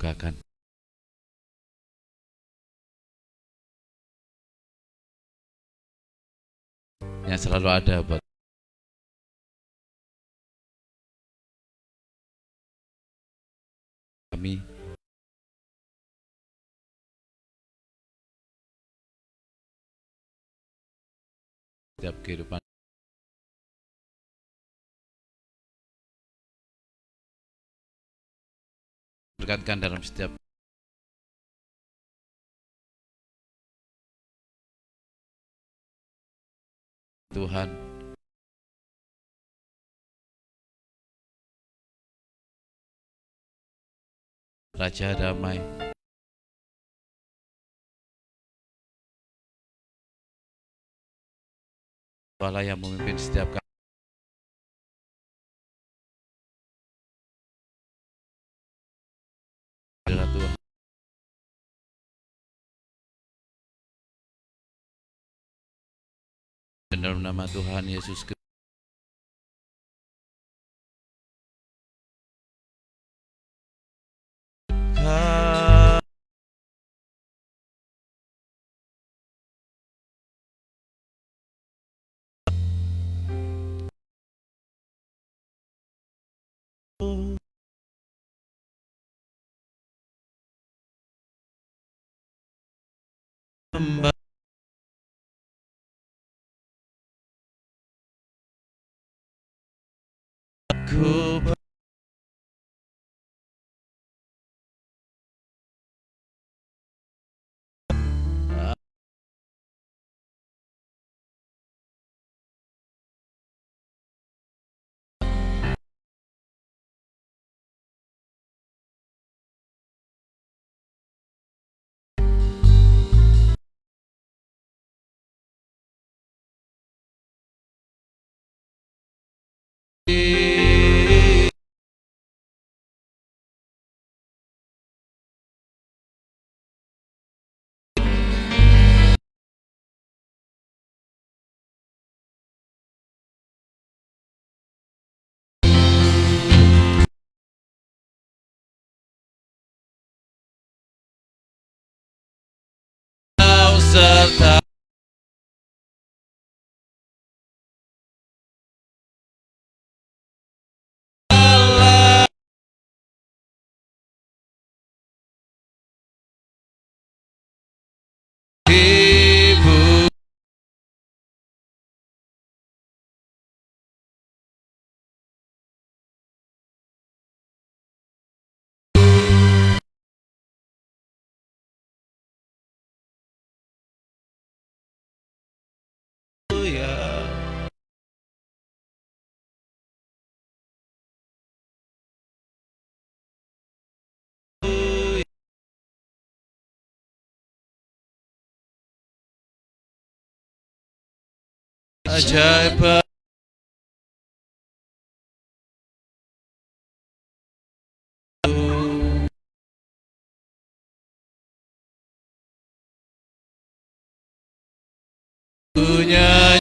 menyembuhkan yang selalu ada buat kami setiap kehidupan, berkatkan dalam setiap Tuhan, Raja damai, Allah yang memimpin setiap kami adalah Tuhan. Dalam nama Tuhan Yesus Kristus, ku serta Ibu ya, ajaib punya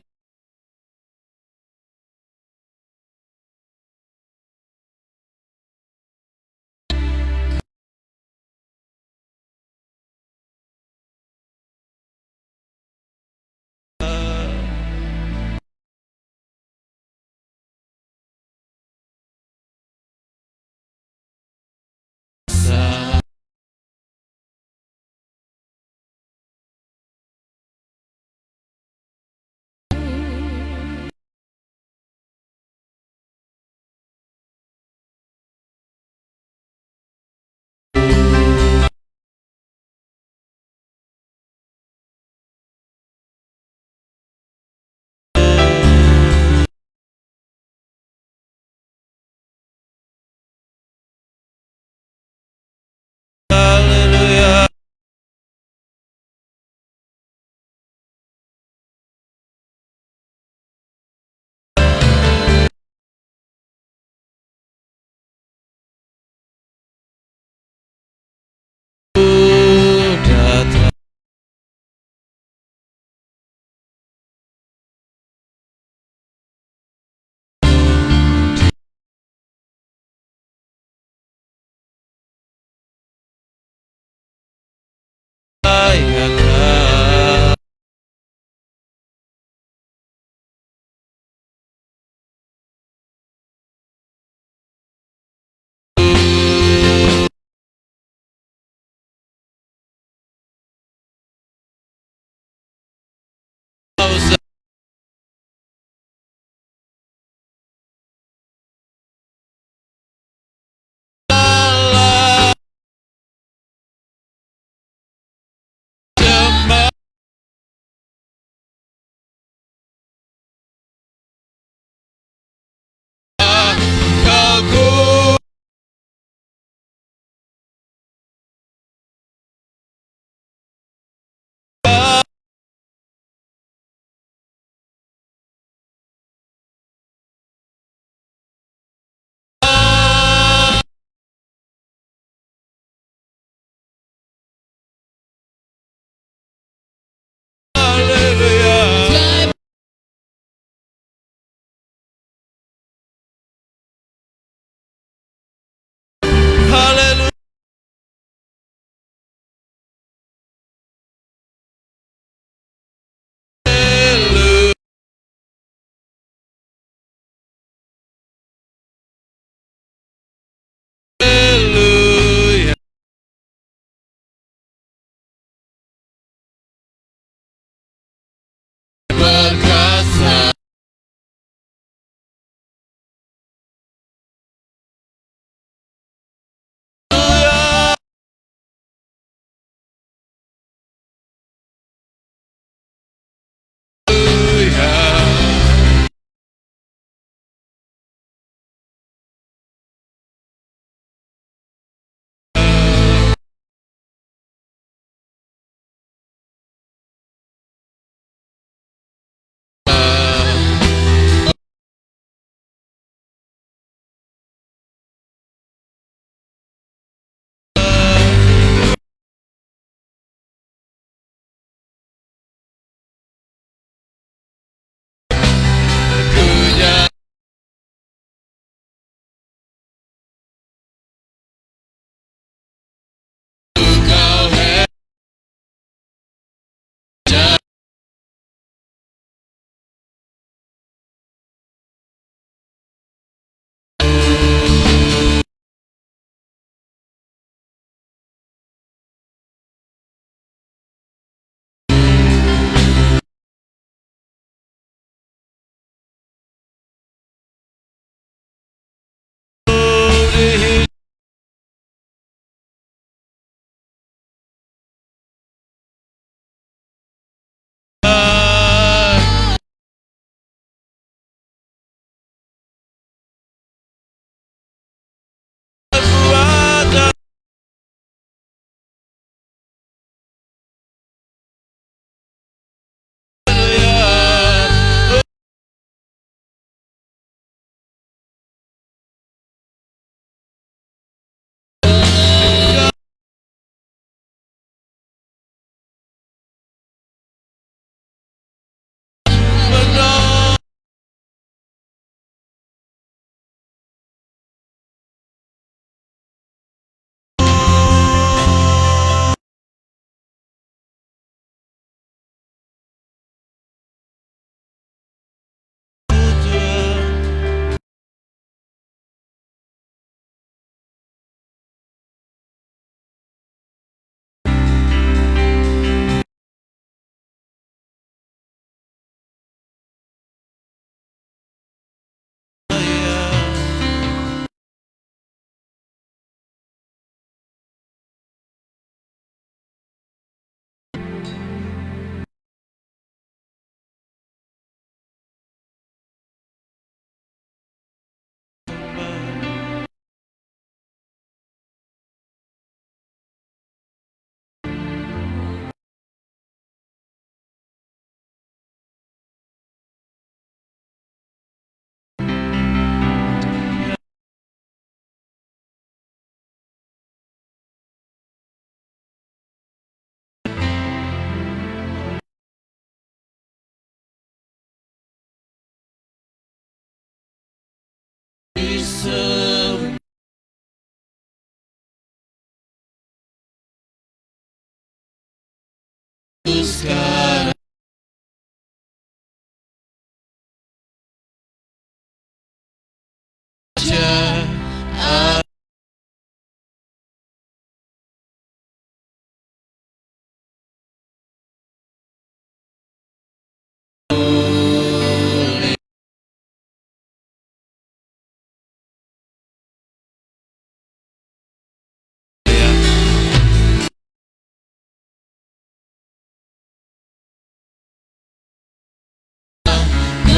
sekarang aja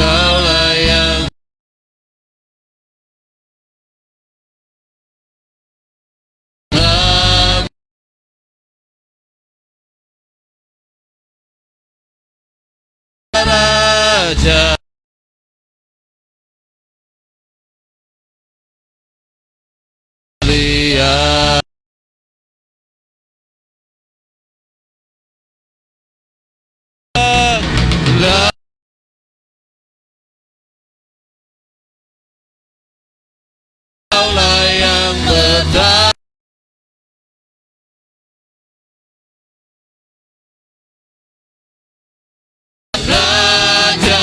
kaulah yang raja lihat kaulah yang bertata raja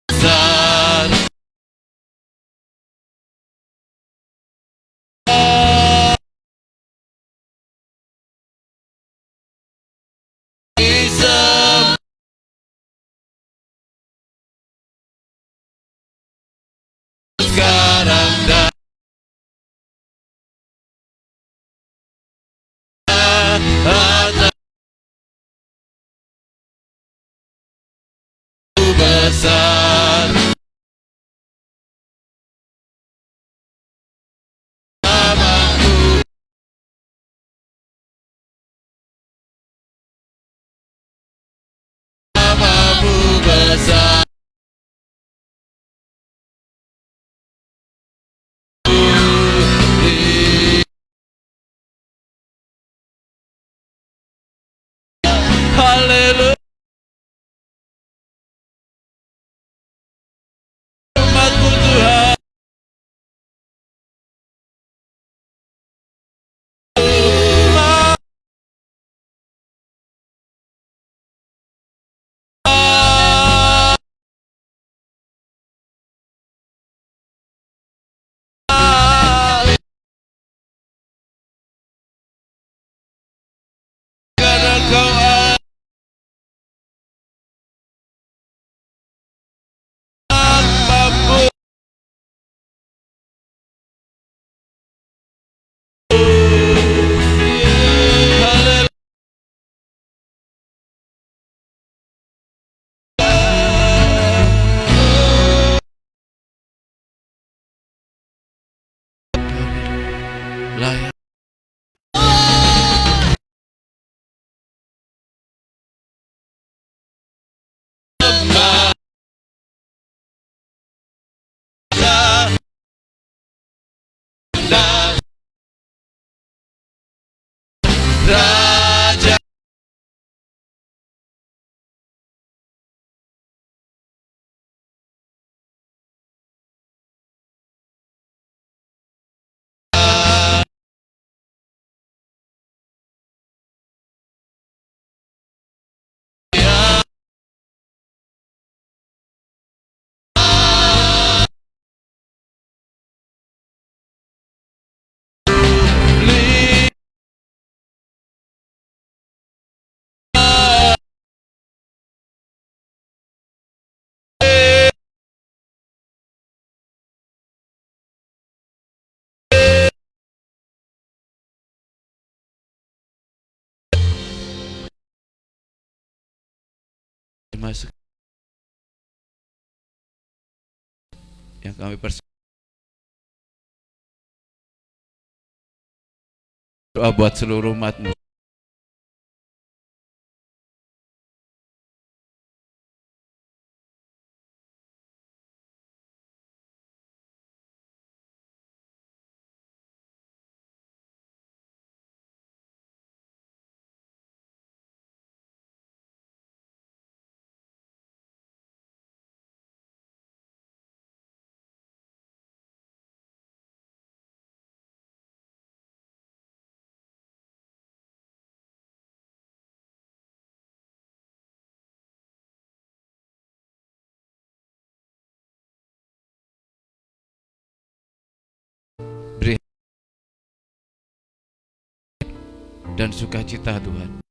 besar di sekarang dan besar namamu namamu besar haleluya umatmu Tuhan karena kau mampu haleluya layak sembah dan raja masuk yang kami berdoa buat seluruh umatmu dan sukacita Tuhan.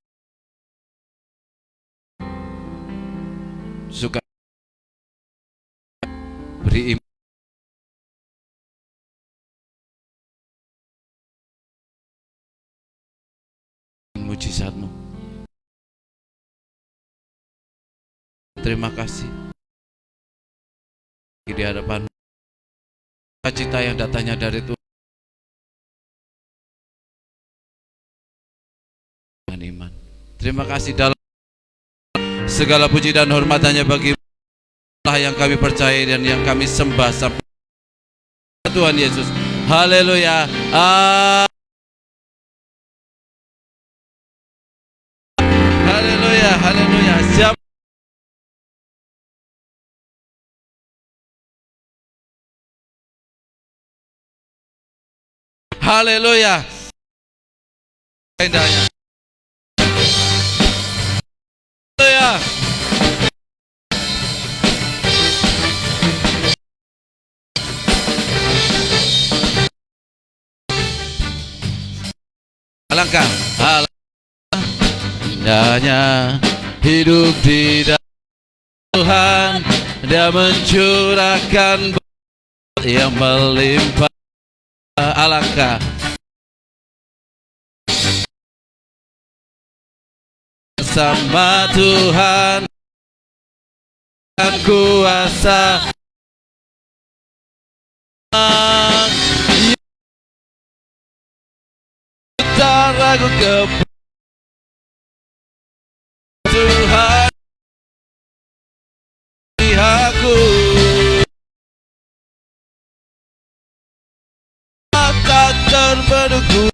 Suka beri iman, mujizat-Mu. Terima kasih di hadapan sukacita yang datangnya dari Tuhan. Iman. Terima kasih dalam segala puji dan hormat hanya bagi Allah yang kami percaya dan yang kami sembah sampai Tuhan Yesus. Haleluya. Haleluya, haleluya. Siap. Haleluya. Indahnya. Haleluya. Alangkah indahnya hidup di dalam Tuhan. Dia mencurahkan berkat yang melimpah. Alangkah sama Tuhan dan kuasa tak ragu ke Tuhan pihakku. Tak termenunggu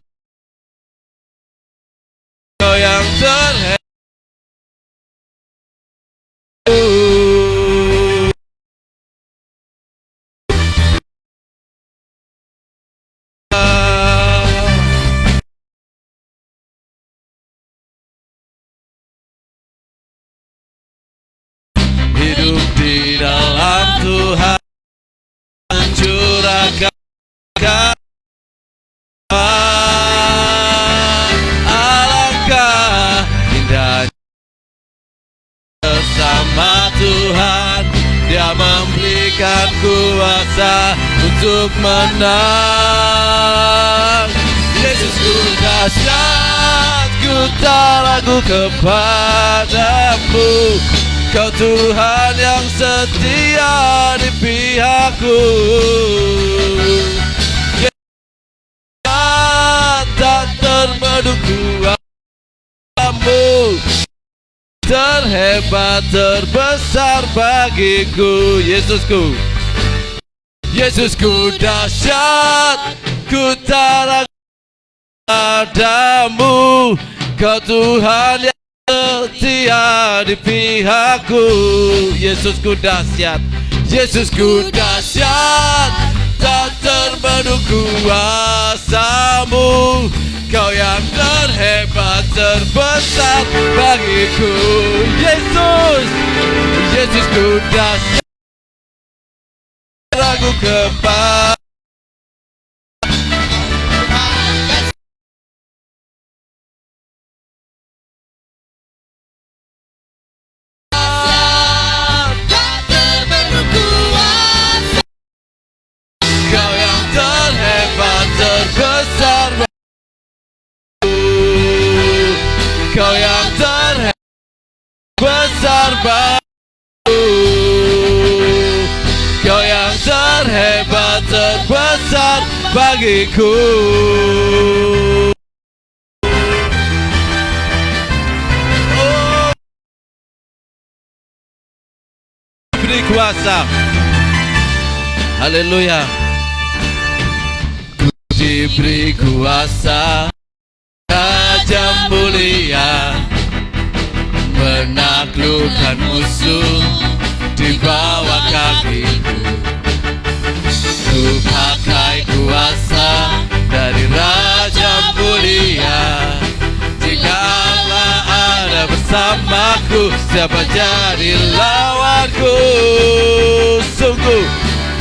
Kau yang terhebat. Hidup di dalam Tuhan mencurahkan alangkah indahnya bersama Tuhan. Dia memberikan kuasa untuk menang. Yesusku dahsyat, ku tak ragu kepadamu. Kau Tuhan yang setia di pihakku. Tak termenunggu kamu, terhebat terbesar bagiku. Yesusku, Yesusku dahsyat, ku tak ragu padamu. Kau Tuhan yang setia di pihakku. Yesusku dahsyat, Yesusku dahsyat, tak termenunggu kuasamu. Kau yang terhebat terbesar bagiku. Yesus, Yesusku dahsyat, ragu kepada terbesar. Kau yang terhebat besar bagiku. Kau yang terhebat terbesar bagiku. Oh, beri kuasa. Haleluya. Diberi kuasa Raja mulia menaklukkan musuh di bawah kakiku. Ku pakai kuasa dari Raja mulia. Jikalau ada bersamaku, siapa jadi lawanku? Sungguh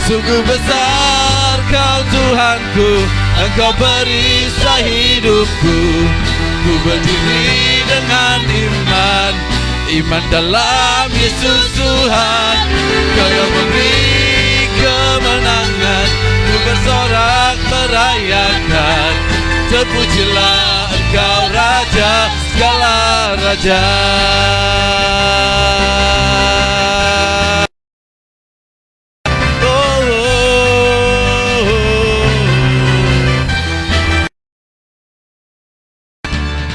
Sungguh besar Kau Tuhanku, Engkau perisai hidupku. Ku berdiri dengan iman, iman dalam Yesus Tuhan. Kau yang memberi kemenangan, ku bersorak merayakan. Terpujilah Engkau Raja segala raja.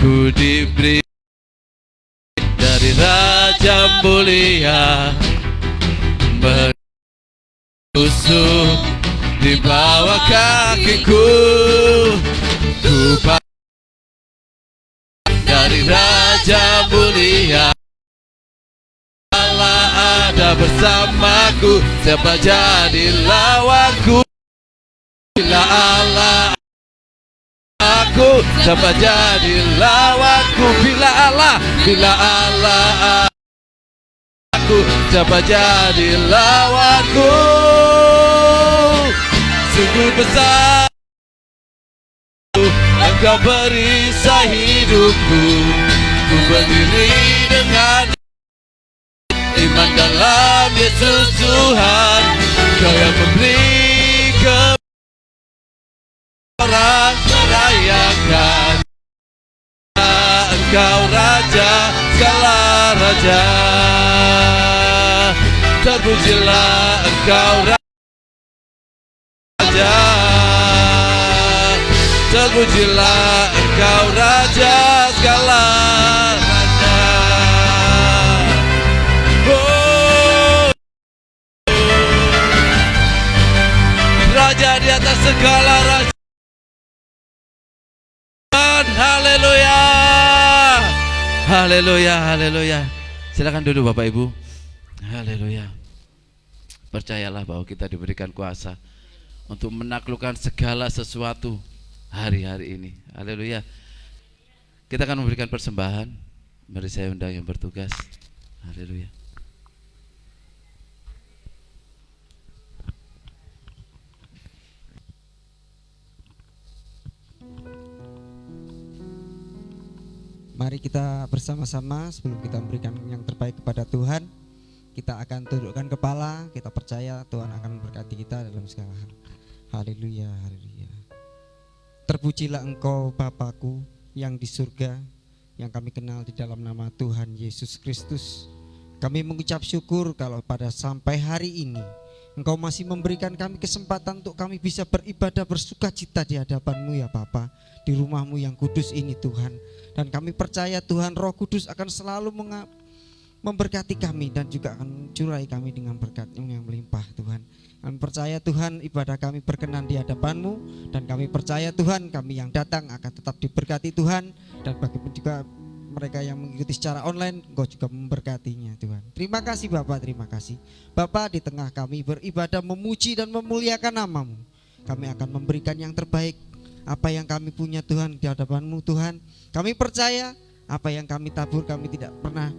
Ku diberi dari Raja mulia, menusuk di bawah kakiku. Ku dari Raja mulia, Allah ada bersamaku. Siapa jadi lawanku? Bila Allah aku, siapa jadi lawanku? Bila Allah aku, siapa jadi lawanku? Sungguh besar Engkau perisai hidupku. Ku berdiri dengan iman dalam Yesus Tuhan. Kau yang memberi orang merayakan. Engkau Raja segala raja. Terpujilah Engkau Raja. Terpujilah Engkau Raja segala raja. Raja di atas segala raja. Haleluya, haleluya, haleluya. Silakan duduk Bapak Ibu. Haleluya. Percayalah bahwa kita diberikan kuasa untuk menaklukkan segala sesuatu hari-hari ini. Haleluya. Kita akan memberikan persembahan. Mari saya undang yang bertugas. Haleluya. Mari kita bersama-sama sebelum kita memberikan yang terbaik kepada Tuhan, kita akan tundukkan kepala. Kita percaya Tuhan akan memberkati kita dalam segala hal. Haleluya, haleluya. Terpujilah Engkau Bapakku yang di surga, yang kami kenal di dalam nama Tuhan Yesus Kristus. Kami mengucap syukur kalau pada sampai hari ini Engkau masih memberikan kami kesempatan untuk kami bisa beribadah bersukacita di hadapan-Mu ya Bapa, di rumah-Mu yang kudus ini Tuhan. Dan kami percaya Tuhan Roh Kudus akan selalu memberkati kami dan juga akan mencurai kami dengan berkat-Mu yang melimpah Tuhan. Kami percaya Tuhan ibadah kami berkenan di hadapan-Mu, dan kami percaya Tuhan kami yang datang akan tetap diberkati Tuhan, dan bagaimana juga mereka yang mengikuti secara online Engkau juga memberkatinya Tuhan. Terima kasih Bapak, terima kasih Bapak. Di tengah kami beribadah memuji dan memuliakan nama-Mu, kami akan memberikan yang terbaik apa yang kami punya Tuhan di hadapan-Mu Tuhan. Kami percaya apa yang kami tabur kami tidak pernah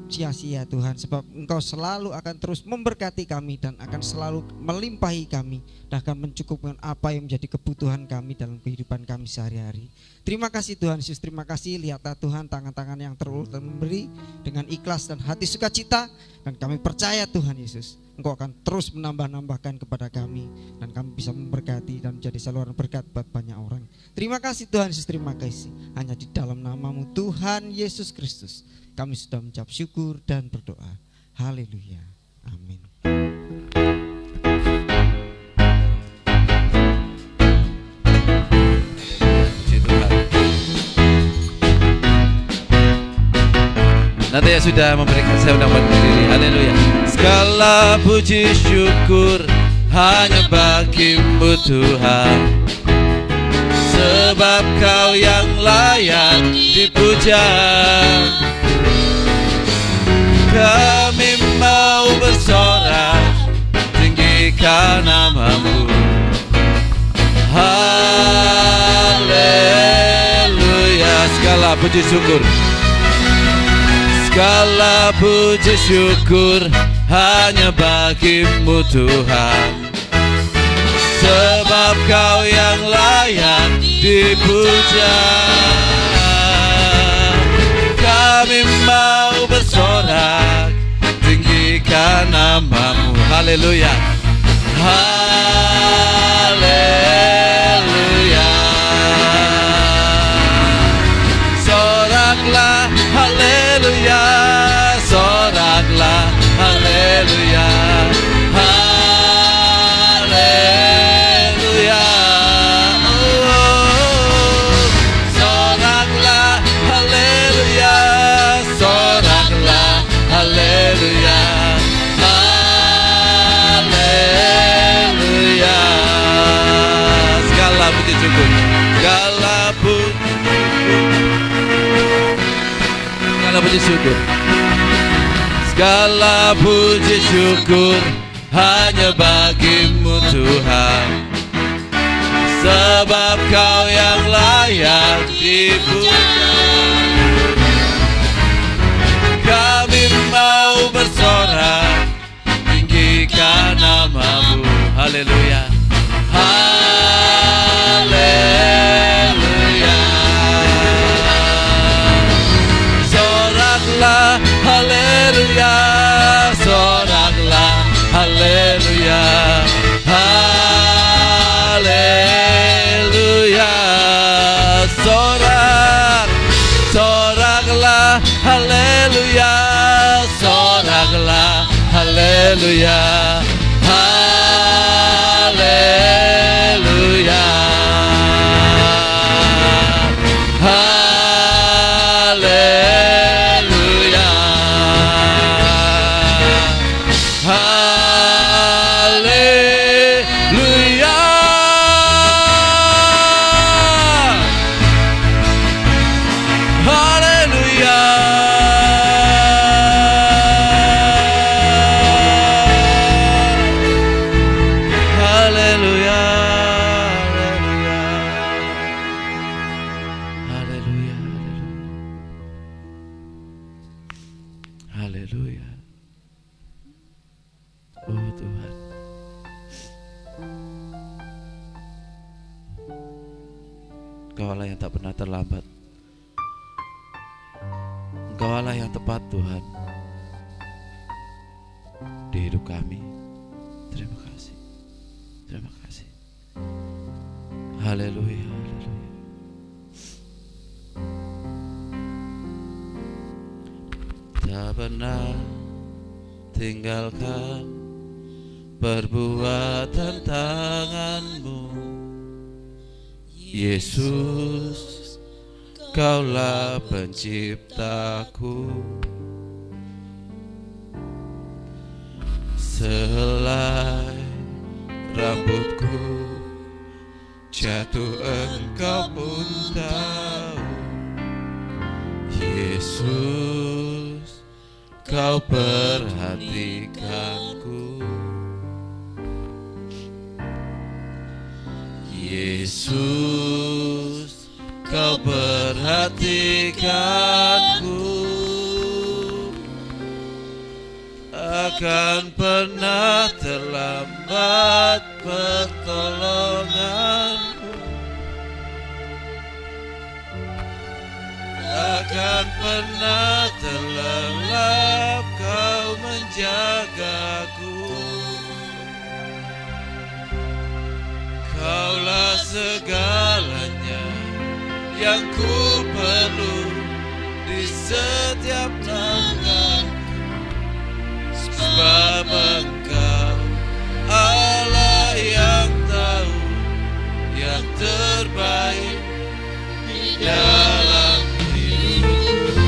sia-sia Tuhan, sebab Engkau selalu akan terus memberkati kami dan akan selalu melimpahi kami dan akan mencukupkan apa yang menjadi kebutuhan kami dalam kehidupan kami sehari-hari. Terima kasih Tuhan Yesus, terima kasih. Lihatlah Tuhan tangan-tangan yang terulur dan memberi dengan ikhlas dan hati sukacita, dan kami percaya Tuhan Yesus Engkau akan terus menambah-nambahkan kepada kami, dan kami bisa memberkati dan menjadi saluran berkat buat banyak orang. Terima kasih Tuhan Yesus, terima kasih. Hanya di dalam nama-Mu Tuhan Yesus Kristus kami sudah mengucap syukur dan berdoa. Haleluya, amin. Nanti ya sudah memberikan, saya undang berdiri. Haleluya. Segala puji syukur hanya bagi-Mu Tuhan, sebab Kau yang layak dipuja. Kami mau bersorak, tinggikan nama-Mu. Haleluya. Segala puji syukur, segala puji syukur hanya bagi-Mu Tuhan, sebab Kau yang layak dipuja. Kami mau bersorak tinggikan nama-Mu. Haleluya, haleluya. Soraklah haleluya, soraklah haleluya, haleluya. Oh, soraklah haleluya, soraklah haleluya, haleluya. Segala puji syukur, segala puji syukur, segala puji syukur hanya bagi-Mu Tuhan, sebab Kau yang layak dipuja. Kami mau bersorak tinggikan nama-Mu. Haleluya, haleluya. Soraklah haleluya, soraklah haleluya, haleluya. Sorak, soraklah haleluya, soraklah haleluya, haleluya, haleluya, haleluya. Haleluya. Haleluya. Haleluya. Haleluya. Oh Tuhan, Engkau Allah yang tak pernah terlambat. Engkau Allah yang tepat Tuhan di hidup kami. Terima kasih, terima kasih. Haleluya, haleluya. Tak pernah tinggalkan perbuatan tangan-Mu, Yesus. Kaulah penciptaku, sehelai rambutku jatuh Engkau pun tahu. Yesus, Kau perhatikanku. Yesus, Kau perhatikanku. Takkan pernah terlambat pertolongan-Mu, takkan pernah terlelap Kau menjagaku. Kaulah segalanya yang ku perlu di setiap langkah, sebab Engkau Allah yang tahu yang terbaik di dalam hidupku.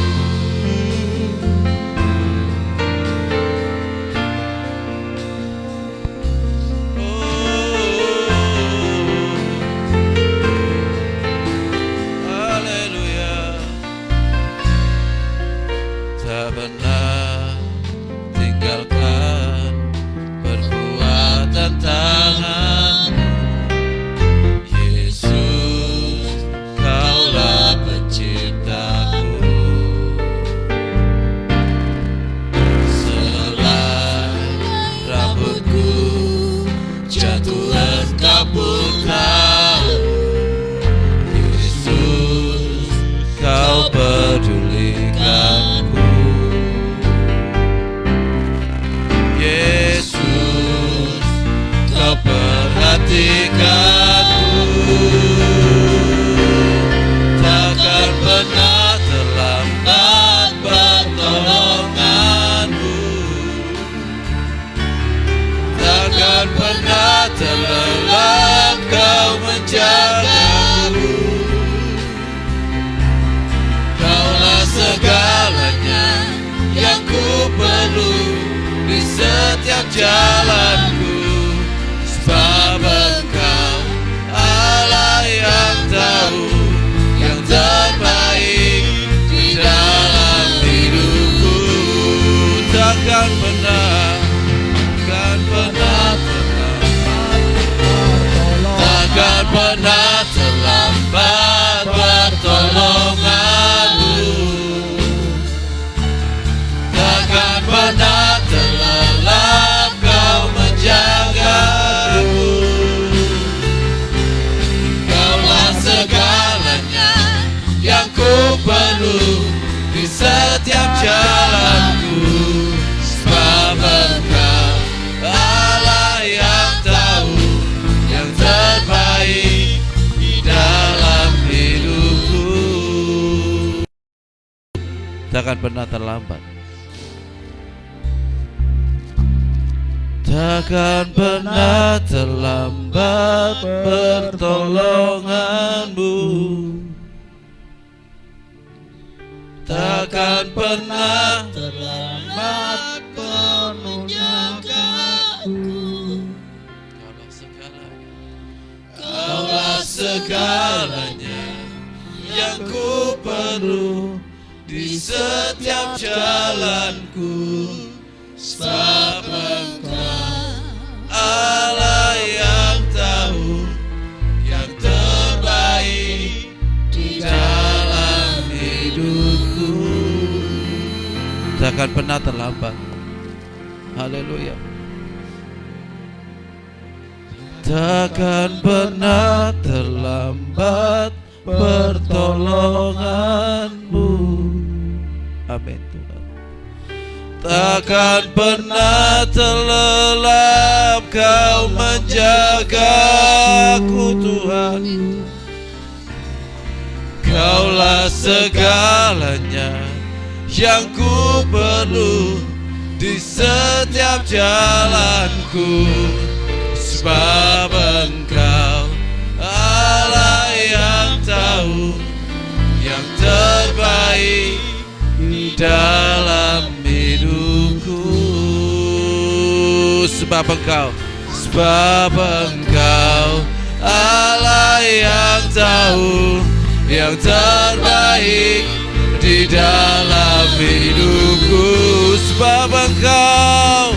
setiap jalanku, sebab Engkau Allah yang tahu yang terbaik di dalam hidupku. Takkan pernah terlambat, takkan pernah terlambat pertolonganmu, takkan pernah terlelap Kau menjagaku. Kaulah segalanya yang ku perlu di setiap jalanku, sebab Engkau Allah yang tahu yang terbaik di dalam hidupku. Takkan pernah terlambat, takkan pernah terlambat pertolonganmu, takkan pernah terlambat menjagaku. Kaulah segalanya yang ku perlu di setiap jalanku, sebab Engkau Allah yang tahu yang terbaik di dalam hidupku. Takkan pernah terlambat. Haleluya. Takkan pernah terlambat pertolonganmu. Amin Tuhan. Takkan pernah terlelap Kau menjagaku Tuhan. Kaulah segalanya yang ku perlu di setiap jalanku, sebab Engkau Allah yang tahu yang terbaik di dalam hidupku. Sebab Engkau Allah yang tahu yang terbaik di dalam hidupku. Sebab Engkau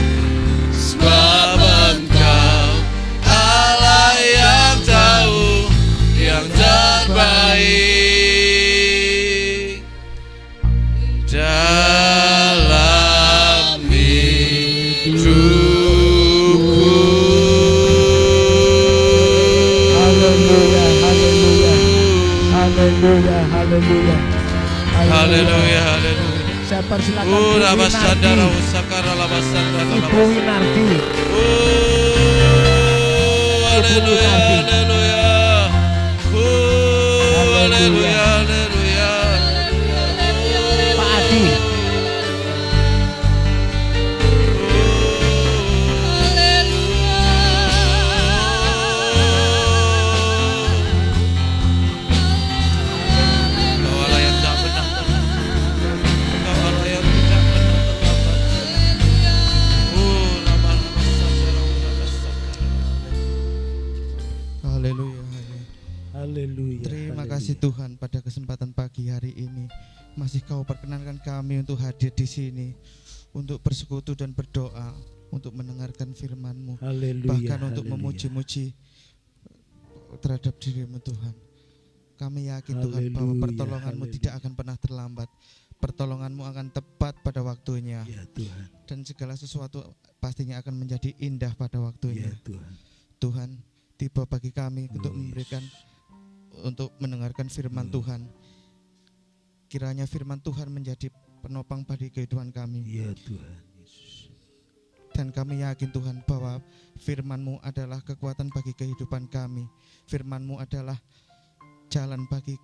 Allah yang tahu yang terbaik dalam hidupku. Haleluya, haleluya, haleluya, haleluya, Haleluya, haleluya. Saya persilakan Oh, Ibu Rabasandara Winardi. Usakara Labasandara Ibu Winardi. Haleluya, haleluya. Haleluya, haleluya. Pak Adi. Kau Allah yang tak pernah terlambat. Kau Allah yang tidak pernah terlambat. Oh, Rabasandara Usakara. Haleluya. Haleluya. Terima kasih Tuhan pada kesempatan pagi hari ini masih Kau perkenankan kami untuk hadir di sini untuk bersekutu dan berdoa, untuk mendengarkan firman-Mu, Haleluya. bahkan untuk haleluya. memuji-muji terhadap diri-Mu Tuhan. Kami yakin Tuhan bahwa Haleluya, pertolongan-Mu haleluya. tidak akan pernah terlambat. Pertolongan-Mu akan tepat pada waktunya, Ya Tuhan, dan segala sesuatu pastinya akan menjadi indah pada waktunya. ya Tuhan. Tuhan, tiba bagi kami untuk Oh, memberikan, untuk mendengarkan firman Tuhan. Kiranya firman Tuhan menjadi penopang bagi kehidupan kami. Ya Tuhan Yesus. Dan kami yakin Tuhan bahwa firman-Mu adalah kekuatan bagi kehidupan kami. Firman-Mu adalah jalan bagi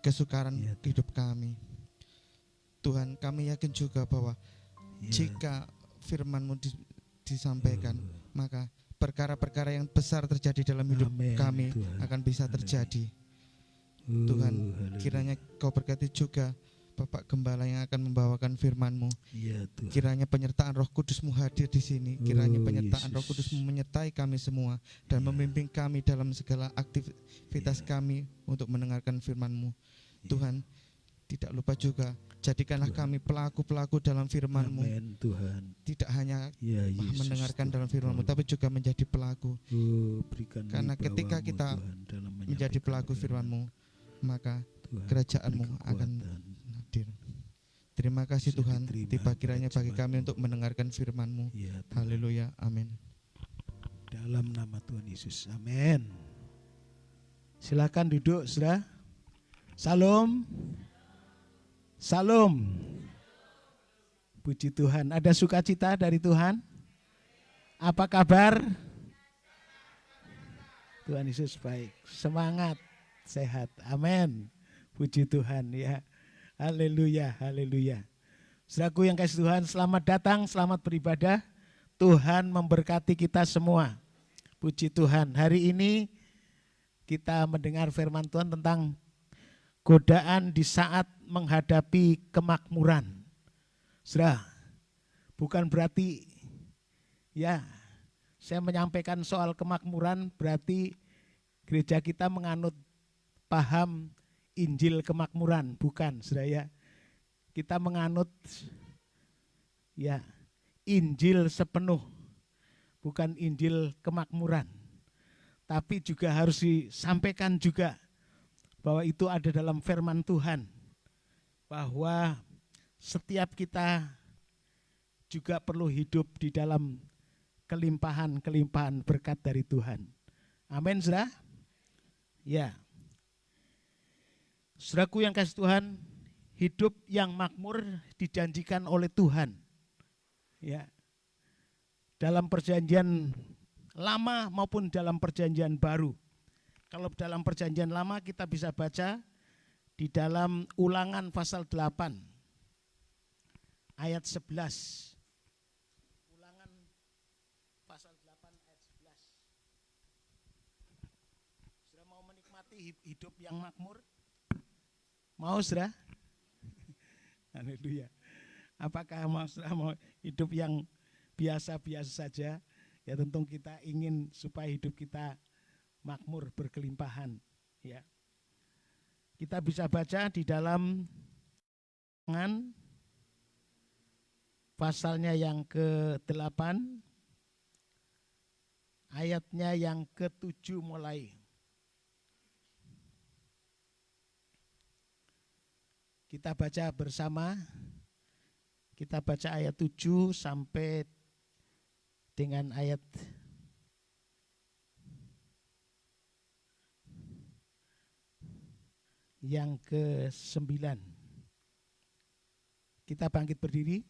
kesukaran Ya, hidup kami. Tuhan, kami yakin juga bahwa Ya. jika firman-Mu disampaikan, maka perkara-perkara yang besar terjadi dalam hidup Amin, kami Tuhan. akan bisa Haleluya. terjadi. Oh, Tuhan, haleluya. kiranya Kau berkati juga Bapak Gembala yang akan membawakan firman-Mu. Ya Tuhan. Kiranya penyertaan Roh Kudus-Mu hadir di sini. Kiranya Oh, penyertaan Roh Yesus. Kudus-Mu menyertai kami semua dan Ya. membimbing kami dalam segala aktivitas kami untuk mendengarkan firman-Mu. Tuhan, tidak lupa juga jadikanlah Tuhan. kami pelaku-pelaku dalam firman-Mu. Amin Tuhan. Tidak hanya Ya Yesus. mendengarkan dalam firman-Mu, Tuhan. tapi juga menjadi pelaku. Oh, berikan Karena ketika wibawamu, kita Tuhan, dalam Menjadi menyampaikan pelaku firman-Mu, maka Tuhan, kerajaan-Mu beri akan kekuatan. hadir. Terima kasih Bisa Tuhan, diterima tiba kiranya bagi pada kami jemaat-Mu. untuk mendengarkan firman-Mu. Ya Tuhan. Haleluya, amin. Dalam nama Tuhan Yesus. Amin. Silakan duduk, Saudara. Salam. Salam. Puji Tuhan. Ada sukacita dari Tuhan? Apa kabar? Tuhan Yesus baik. Semangat, sehat. Amin. Puji Tuhan ya. Haleluya, haleluya. Saudaraku yang kasih Tuhan, selamat datang, selamat beribadah. Tuhan memberkati kita semua. Puji Tuhan. Hari ini kita mendengar firman Tuhan tentang godaan di saat menghadapi kemakmuran. Saudara, bukan berarti ya saya menyampaikan soal kemakmuran berarti gereja kita menganut paham Injil kemakmuran, bukan, saudara ya. Kita menganut ya Injil sepenuh, bukan Injil kemakmuran. Tapi juga harus disampaikan juga bahwa itu ada dalam firman Tuhan, bahwa setiap kita juga perlu hidup di dalam kelimpahan-kelimpahan berkat dari Tuhan. Amin, saudara. Ya. Saudaraku yang kasih Tuhan, hidup yang makmur dijanjikan oleh Tuhan. Ya. Dalam perjanjian lama maupun dalam perjanjian baru. Kalau dalam perjanjian lama kita bisa baca di dalam Ulangan pasal 8 ayat 11. Ulangan pasal 8 ayat 11. Sudah mau menikmati hidup yang makmur? Mau, sudah? Haleluya. Apakah mau hidup yang biasa-biasa saja? Ya tentu kita ingin supaya hidup kita makmur, berkelimpahan. Ya. Kita bisa baca di dalam Ulangan pasalnya yang ke-8, ayatnya yang ke-7 mulai. Kita baca bersama, kita baca ayat 7 sampai dengan ayat yang ke-9. Kita bangkit berdiri.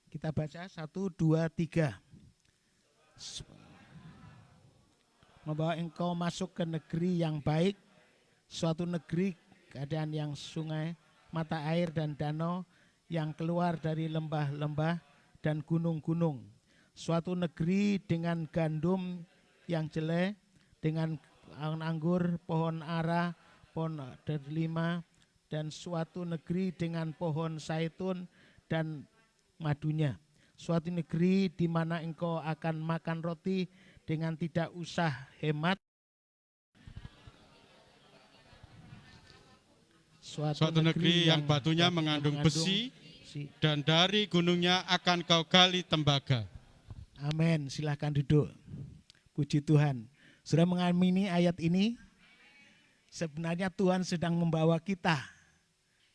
Kita baca 1, 2, 3. Membawa engkau masuk ke negeri yang baik, suatu negeri keadaan yang sungai, mata air dan danau yang keluar dari lembah-lembah dan gunung-gunung. Suatu negeri dengan gandum yang jelek, dengan anggur, pohon ara, pohon delima, dan suatu negeri dengan pohon zaitun dan madunya. Suatu negeri di mana engkau akan makan roti dengan tidak usah hemat. Suatu negeri yang batunya mengandung besi dan dari gunungnya akan kau gali tembaga. Amin. Silahkan duduk. Puji Tuhan. Sudah mengamini ayat ini? Sebenarnya Tuhan sedang membawa kita,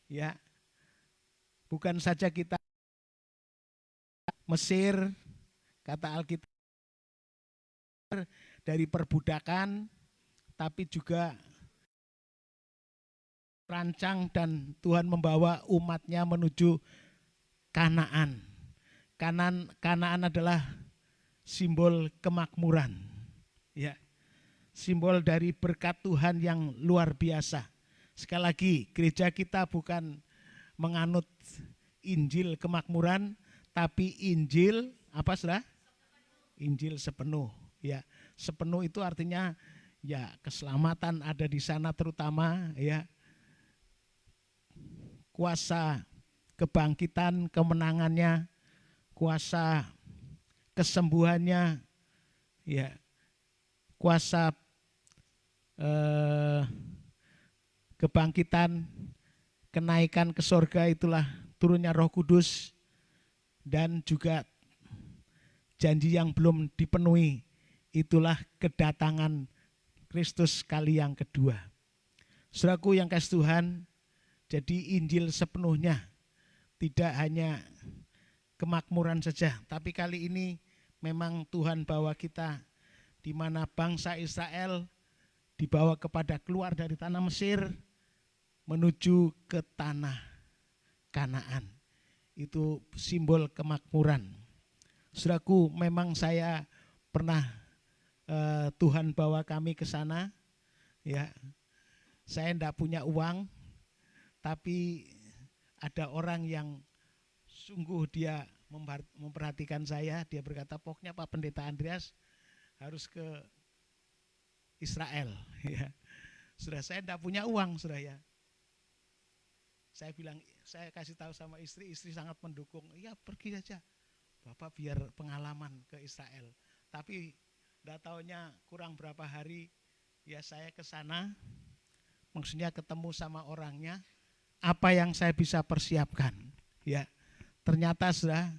ya, bukan saja kita Mesir, kata Alkitab, dari perbudakan, tapi juga rancang dan Tuhan membawa umatnya menuju Kanaan. Kanaan adalah simbol kemakmuran, ya, simbol dari berkat Tuhan yang luar biasa. Sekali lagi, gereja kita bukan menganut Injil kemakmuran, tapi Injil apa saudara? Injil sepenuh, ya. Sepenuh itu artinya ya keselamatan ada di sana terutama, ya. kuasa kebangkitan, kemenangannya, kuasa kesembuhannya, ya, kuasa kebangkitan, kenaikan ke sorga, itulah turunnya Roh Kudus, dan juga janji yang belum dipenuhi, itulah kedatangan Kristus kali yang kedua. Saudaraku yang kasih Tuhan, jadi Injil sepenuhnya tidak hanya kemakmuran saja, tapi kali ini memang Tuhan bawa kita di mana bangsa Israel dibawa keluar dari tanah Mesir menuju ke tanah Kanaan. Itu simbol kemakmuran. Saudaraku, memang saya pernah Tuhan bawa kami ke sana, ya. Saya enggak punya uang, tapi ada orang yang sungguh dia memperhatikan saya. Dia berkata, pokoknya Pak Pendeta Andreas harus ke Israel. Ya. Sudah, saya enggak punya uang, sudah ya. Saya bilang, saya kasih tahu sama istri sangat mendukung. Iya, pergi saja, Bapak, biar pengalaman ke Israel. Tapi enggak taunya kurang berapa hari, ya saya ke sana, maksudnya ketemu sama orangnya, apa yang saya bisa persiapkan, ya. Ternyata sudah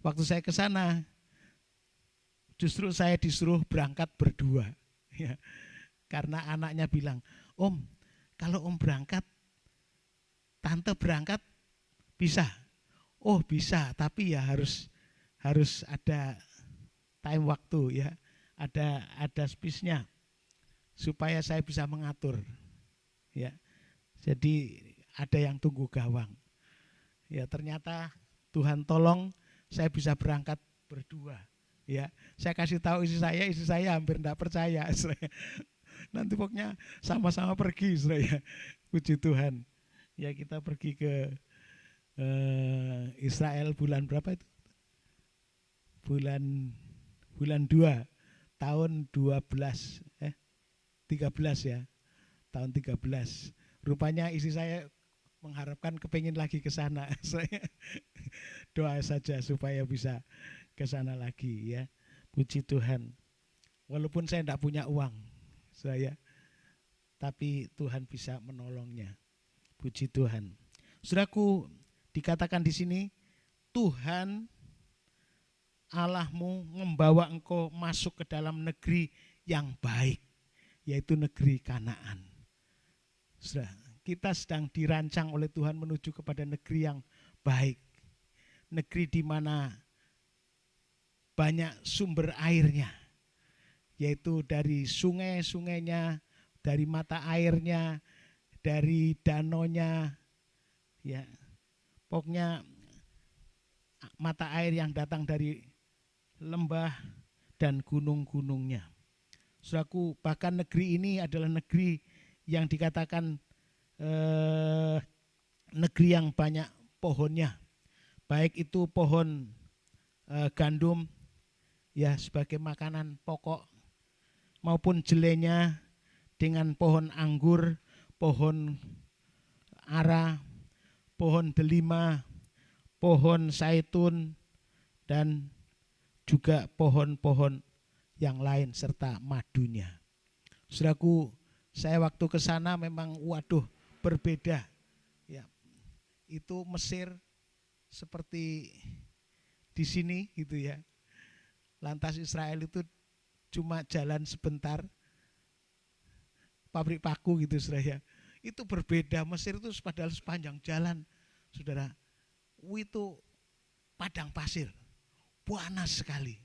waktu saya ke sana, justru saya disuruh berangkat berdua, ya. Karena anaknya bilang, Om, kalau Om berangkat, Tante berangkat bisa. Oh bisa, tapi ya harus ada time waktu, ya, ada space-nya supaya saya bisa mengatur, ya. Jadi ada yang tunggu gawang. Ya ternyata Tuhan tolong saya bisa berangkat berdua, ya. Saya kasih tahu istri saya hampir enggak percaya. Nanti pokoknya sama-sama pergi, ya. Puji Tuhan. Ya kita pergi ke Israel bulan berapa itu? Bulan 2 tahun 13 ya. Tahun 13. Rupanya istri saya mengharapkan kepingin lagi ke sana. Saya doa saja supaya bisa ke sana lagi, ya. Puji Tuhan. Walaupun saya tidak punya uang, saya, tapi Tuhan bisa menolongnya. Puji Tuhan. Saudaraku, dikatakan di sini, Tuhan Allahmu membawa engkau masuk ke dalam negeri yang baik, yaitu negeri Kanaan. Saudara, kita sedang dirancang oleh Tuhan menuju kepada negeri yang baik. Negeri di mana banyak sumber airnya, yaitu dari sungai-sungainya, dari mata airnya, dari danaunya, ya. Pokoknya mata air yang datang dari lembah dan gunung-gunungnya. Saudaraku, bahkan negeri ini adalah negeri yang dikatakan negeri yang banyak pohonnya, baik itu pohon gandum, ya, sebagai makanan pokok, maupun jelenya dengan pohon anggur, pohon ara, pohon delima, pohon zaitun, dan juga pohon-pohon yang lain serta madunya. Saudaraku, saya waktu ke sana memang waduh berbeda, ya. Itu Mesir seperti di sini gitu, ya. Lantas Israel itu cuma jalan sebentar, pabrik paku gitu, saudara, ya. Itu berbeda. Mesir itu padahal sepanjang jalan, saudara, itu padang pasir, panas sekali,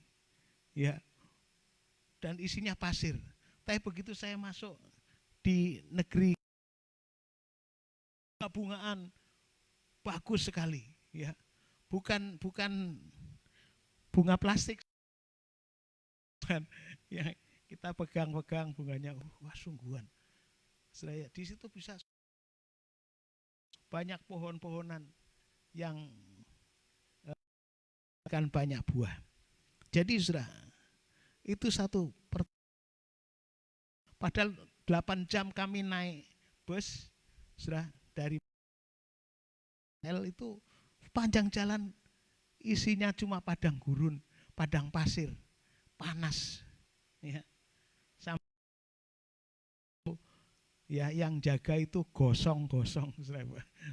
ya, dan isinya pasir. Tapi begitu saya masuk di negeri bunga-bungaan bagus sekali, ya, bukan bunga plastik, ya, kita pegang-pegang bunganya, wah sungguhan. Saya di situ bisa banyak pohon-pohonan yang akan banyak buah. Jadi sudah itu padahal 8 jam kami naik bus, sudah dari itu panjang jalan isinya cuma padang gurun, padang pasir, panas. Ya. Sampai ya yang jaga itu gosong-gosong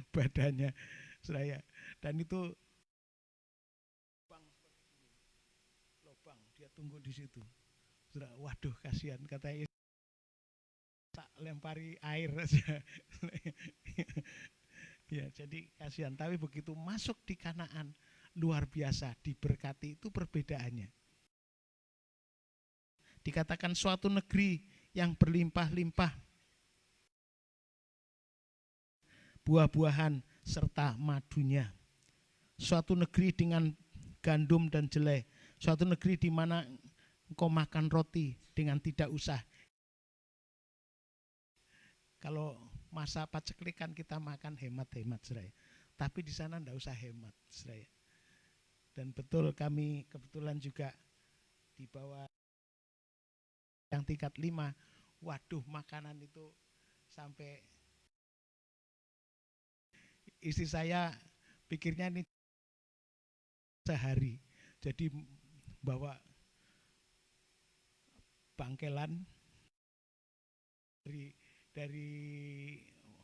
badannya saya. Dan itu lubang dia tunggu di situ. Waduh kasihan katanya, tak lempari air saja. Ya, jadi kasihan. Tapi begitu masuk di Kanaan, luar biasa, diberkati. Itu perbedaannya. Dikatakan suatu negeri yang berlimpah-limpah buah-buahan serta madunya. Suatu negeri dengan gandum dan jelai. Suatu negeri di mana engkau makan roti dengan tidak usah. Kalau masa paceklik kan kita makan hemat-hemat, Saudara. Tapi di sana enggak usah hemat, Saudara. Dan betul kami kebetulan juga di bawah yang tingkat 5, waduh makanan itu sampai istri saya pikirnya ini sehari. Jadi bawa bangkelan dari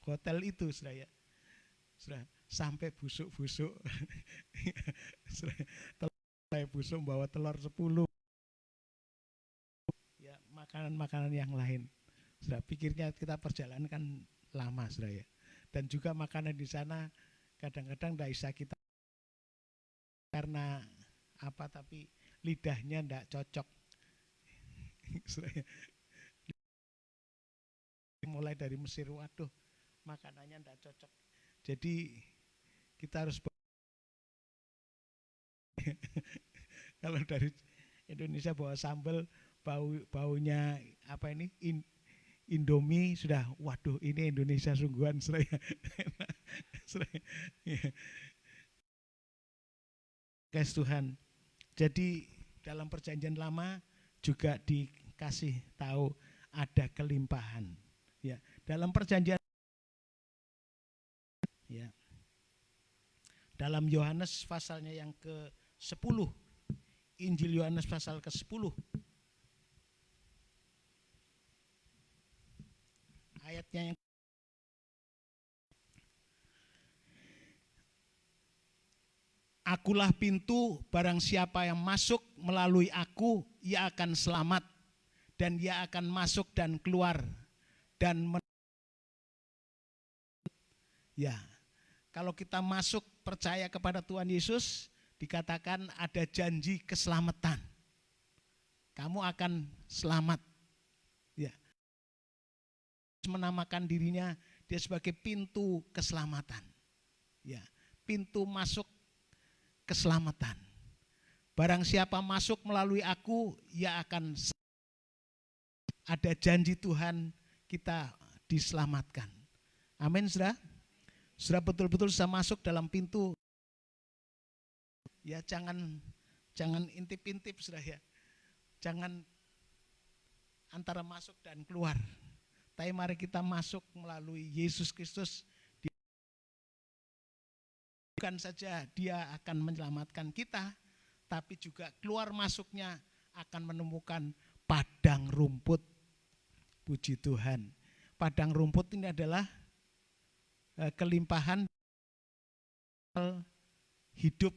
hotel itu, Saudara. Sampai busuk-busuk. Saya busuk bawa telur 10. Ya, makanan-makanan yang lain. Saudara, pikirnya kita perjalanan kan lama, Saudara. Dan juga makanan di sana kadang-kadang tidak bisa kita karena apa, tapi lidahnya tidak cocok. Mulai dari Mesir, waduh makanannya tidak cocok. Jadi kita harus kalau dari Indonesia bawa sambal, baunya apa ini Indomie, sudah waduh ini Indonesia sungguhan, Saudara. Guys Tuhan. Jadi dalam perjanjian lama juga dikasih tahu ada kelimpahan. Ya, dalam perjanjian ya. Dalam Yohanes pasalnya yang ke-10, Injil Yohanes pasal ke-10, ayatnya yang Akulah pintu, barang siapa yang masuk melalui aku, ia akan selamat, dan ia akan masuk dan keluar, dan ya, kalau kita masuk percaya kepada Tuhan Yesus, dikatakan ada janji keselamatan. Kamu akan selamat. Ya. Menamakan dirinya dia sebagai pintu keselamatan. Ya, pintu masuk keselamatan. Barang siapa masuk melalui aku, ia akan ada janji Tuhan kita diselamatkan. Amin, Saudara. Saudara betul-betul bisa masuk dalam pintu. Ya, jangan intip-intip, Saudara ya. Jangan antara masuk dan keluar. Tapi mari kita masuk melalui Yesus Kristus. Bukan saja dia akan menyelamatkan kita, tapi juga keluar masuknya akan menemukan padang rumput. Puji Tuhan. Padang rumput ini adalah kelimpahan hidup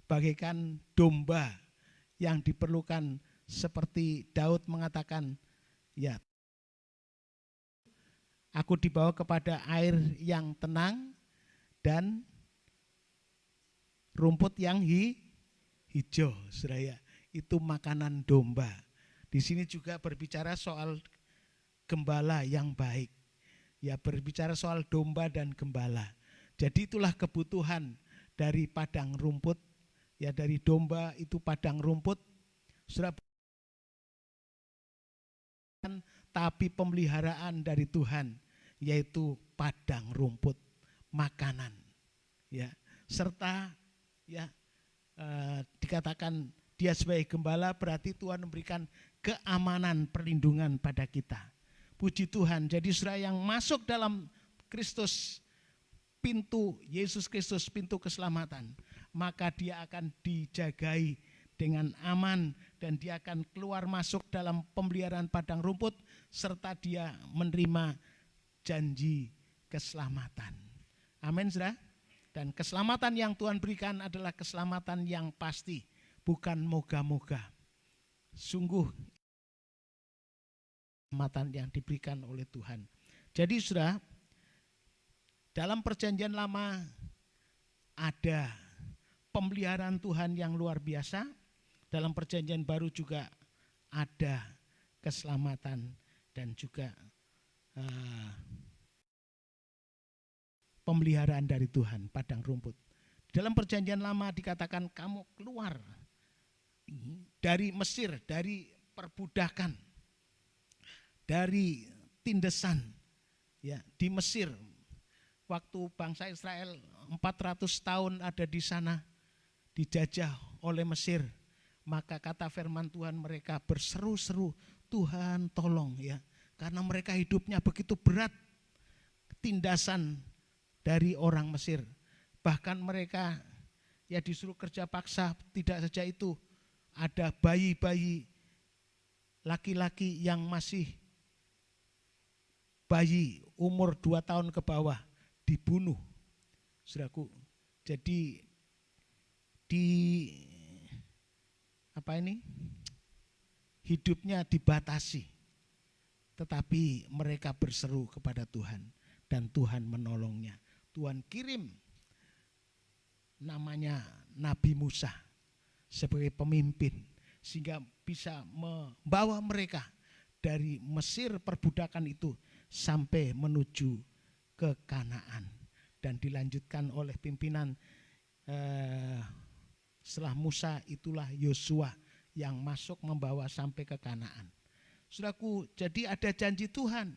bagaikan domba yang diperlukan, seperti Daud mengatakan, ya, aku dibawa kepada air yang tenang dan rumput yang hijau, Saudara. Itu makanan domba. Di sini juga berbicara soal gembala yang baik. Ya, berbicara soal domba dan gembala. Jadi itulah kebutuhan dari padang rumput. Ya, dari domba itu padang rumput. Saudara, tapi pemeliharaan dari Tuhan yaitu padang rumput, makanan. Ya, serta ya dikatakan dia sebagai gembala, berarti Tuhan memberikan keamanan, perlindungan pada kita. Puji Tuhan. Jadi saudara yang masuk dalam Kristus, pintu Yesus Kristus, pintu keselamatan, maka dia akan dijagai dengan aman dan dia akan keluar masuk dalam pemeliharaan padang rumput serta dia menerima janji keselamatan. Amin, saudara. Dan keselamatan yang Tuhan berikan adalah keselamatan yang pasti, bukan moga-moga. Sungguh keselamatan yang diberikan oleh Tuhan. Jadi saudara, dalam perjanjian lama ada pemeliharaan Tuhan yang luar biasa. Dalam perjanjian baru juga ada keselamatan dan juga pemeliharaan dari Tuhan, padang rumput. Dalam perjanjian lama dikatakan kamu keluar dari Mesir, dari perbudakan, dari tindesan ya, di Mesir. Waktu bangsa Israel 400 tahun ada di sana, dijajah oleh Mesir, maka kata firman Tuhan mereka berseru-seru, Tuhan tolong ya, karena mereka hidupnya begitu berat tindasan dari orang Mesir. Bahkan mereka ya disuruh kerja paksa. Tidak saja itu, ada bayi-bayi laki-laki yang masih bayi umur 2 tahun ke bawah dibunuh, saudaraku. Jadi hidupnya dibatasi, tetapi mereka berseru kepada Tuhan dan Tuhan menolongnya. Tuhan kirim namanya Nabi Musa sebagai pemimpin sehingga bisa membawa mereka dari Mesir perbudakan itu sampai menuju ke Kanaan, dan dilanjutkan oleh pimpinan setelah Musa itulah Yosua yang masuk membawa sampai ke Kanaan. Saudaraku, jadi ada janji Tuhan,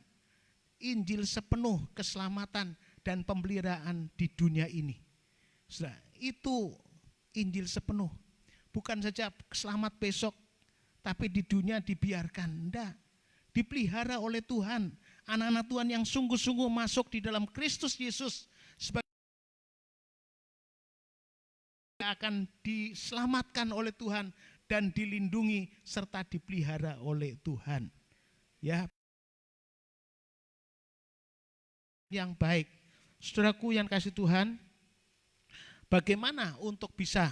Injil sepenuh keselamatan dan pemeliharaan di dunia ini. Saudara, itu Injil sepenuh. Bukan saja selamat besok, tapi di dunia dibiarkan. Enggak, dipelihara oleh Tuhan. Anak-anak Tuhan yang sungguh-sungguh masuk di dalam Kristus Yesus sebagai akan diselamatkan oleh Tuhan dan dilindungi serta dipelihara oleh Tuhan. Ya, yang baik. Saudaraku yang kasih Tuhan, bagaimana untuk bisa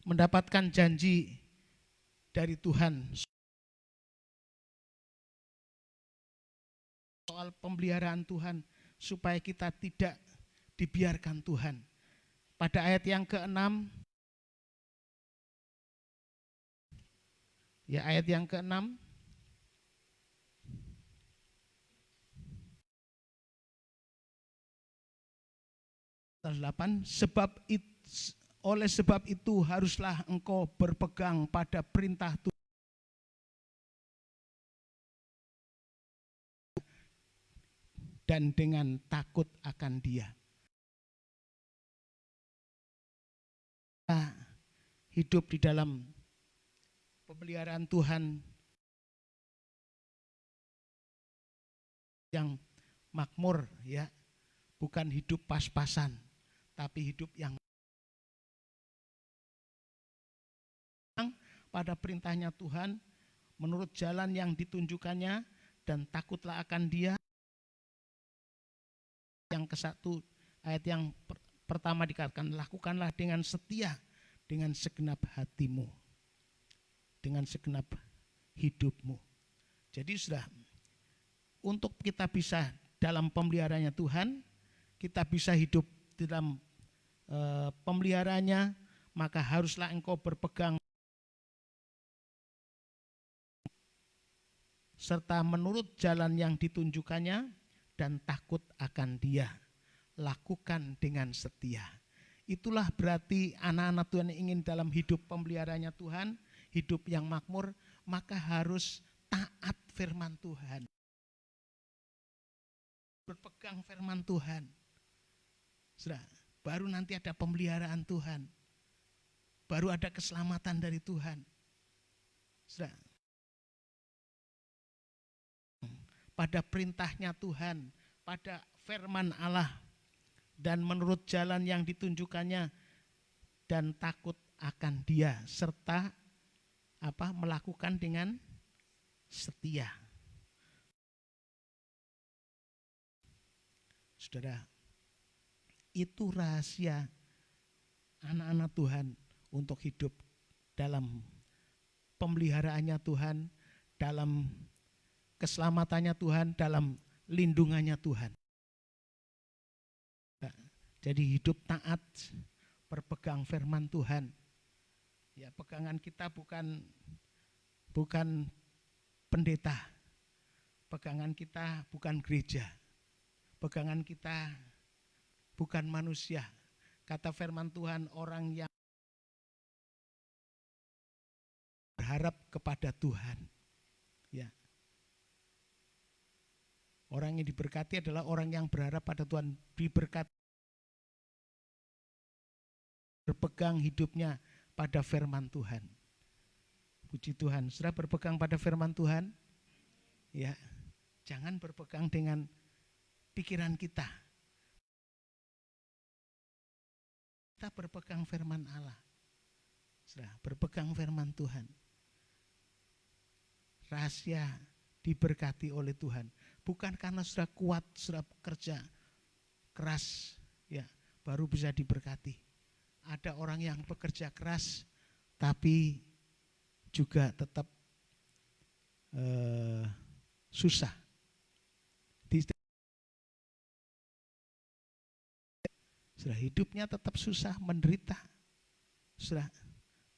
mendapatkan janji dari Tuhan soal pemeliharaan Tuhan supaya kita tidak dibiarkan Tuhan. Pada ayat yang ke-6, ya ayat yang ke-6, oleh sebab itu haruslah engkau berpegang pada perintah Tuhan dan dengan takut akan Dia. Kita hidup di dalam pemeliharaan Tuhan yang makmur ya, bukan hidup pas-pasan, tapi hidup yang pada perintahnya Tuhan, menurut jalan yang ditunjukkannya, dan takutlah akan Dia. Yang ke-1 ayat yang pertama dikatakan, lakukanlah dengan setia, dengan segenap hatimu, dengan segenap hidupmu. Jadi sudah, untuk kita bisa dalam pemeliharaannya Tuhan, kita bisa hidup dalam pemeliharaannya, maka haruslah engkau berpegang serta menurut jalan yang ditunjukkannya dan takut akan Dia. Lakukan dengan setia. Itulah berarti anak-anak Tuhan yang ingin dalam hidup pemeliharaannya Tuhan, hidup yang makmur, maka harus taat firman Tuhan. Berpegang firman Tuhan. Sudah, baru nanti ada pemeliharaan Tuhan. Baru ada keselamatan dari Tuhan. Sudah. pada perintahnya Tuhan, pada firman Allah, dan menurut jalan yang ditunjukkannya, dan takut akan Dia, serta melakukan dengan setia. Saudara, itu rahasia anak-anak Tuhan untuk hidup dalam pemeliharaannya Tuhan, dalam keselamatannya Tuhan, dalam lindungannya Tuhan. Jadi hidup taat, berpegang firman Tuhan. Ya, pegangan kita bukan pendeta, pegangan kita bukan gereja, pegangan kita bukan manusia. Kata firman Tuhan, orang yang berharap kepada Tuhan, ya, orang yang diberkati adalah orang yang berharap pada Tuhan, diberkati, berpegang hidupnya pada firman Tuhan. Puji Tuhan. Sudah berpegang pada firman Tuhan? Ya, jangan berpegang dengan pikiran kita. Kita berpegang firman Allah. Sudah berpegang firman Tuhan. Rahasia diberkati oleh Tuhan. Bukan karena sudah kuat, sudah kerja keras, ya, baru bisa diberkati. Ada orang yang bekerja keras, tapi juga tetap susah. Sudah hidupnya tetap susah, menderita. Sudah.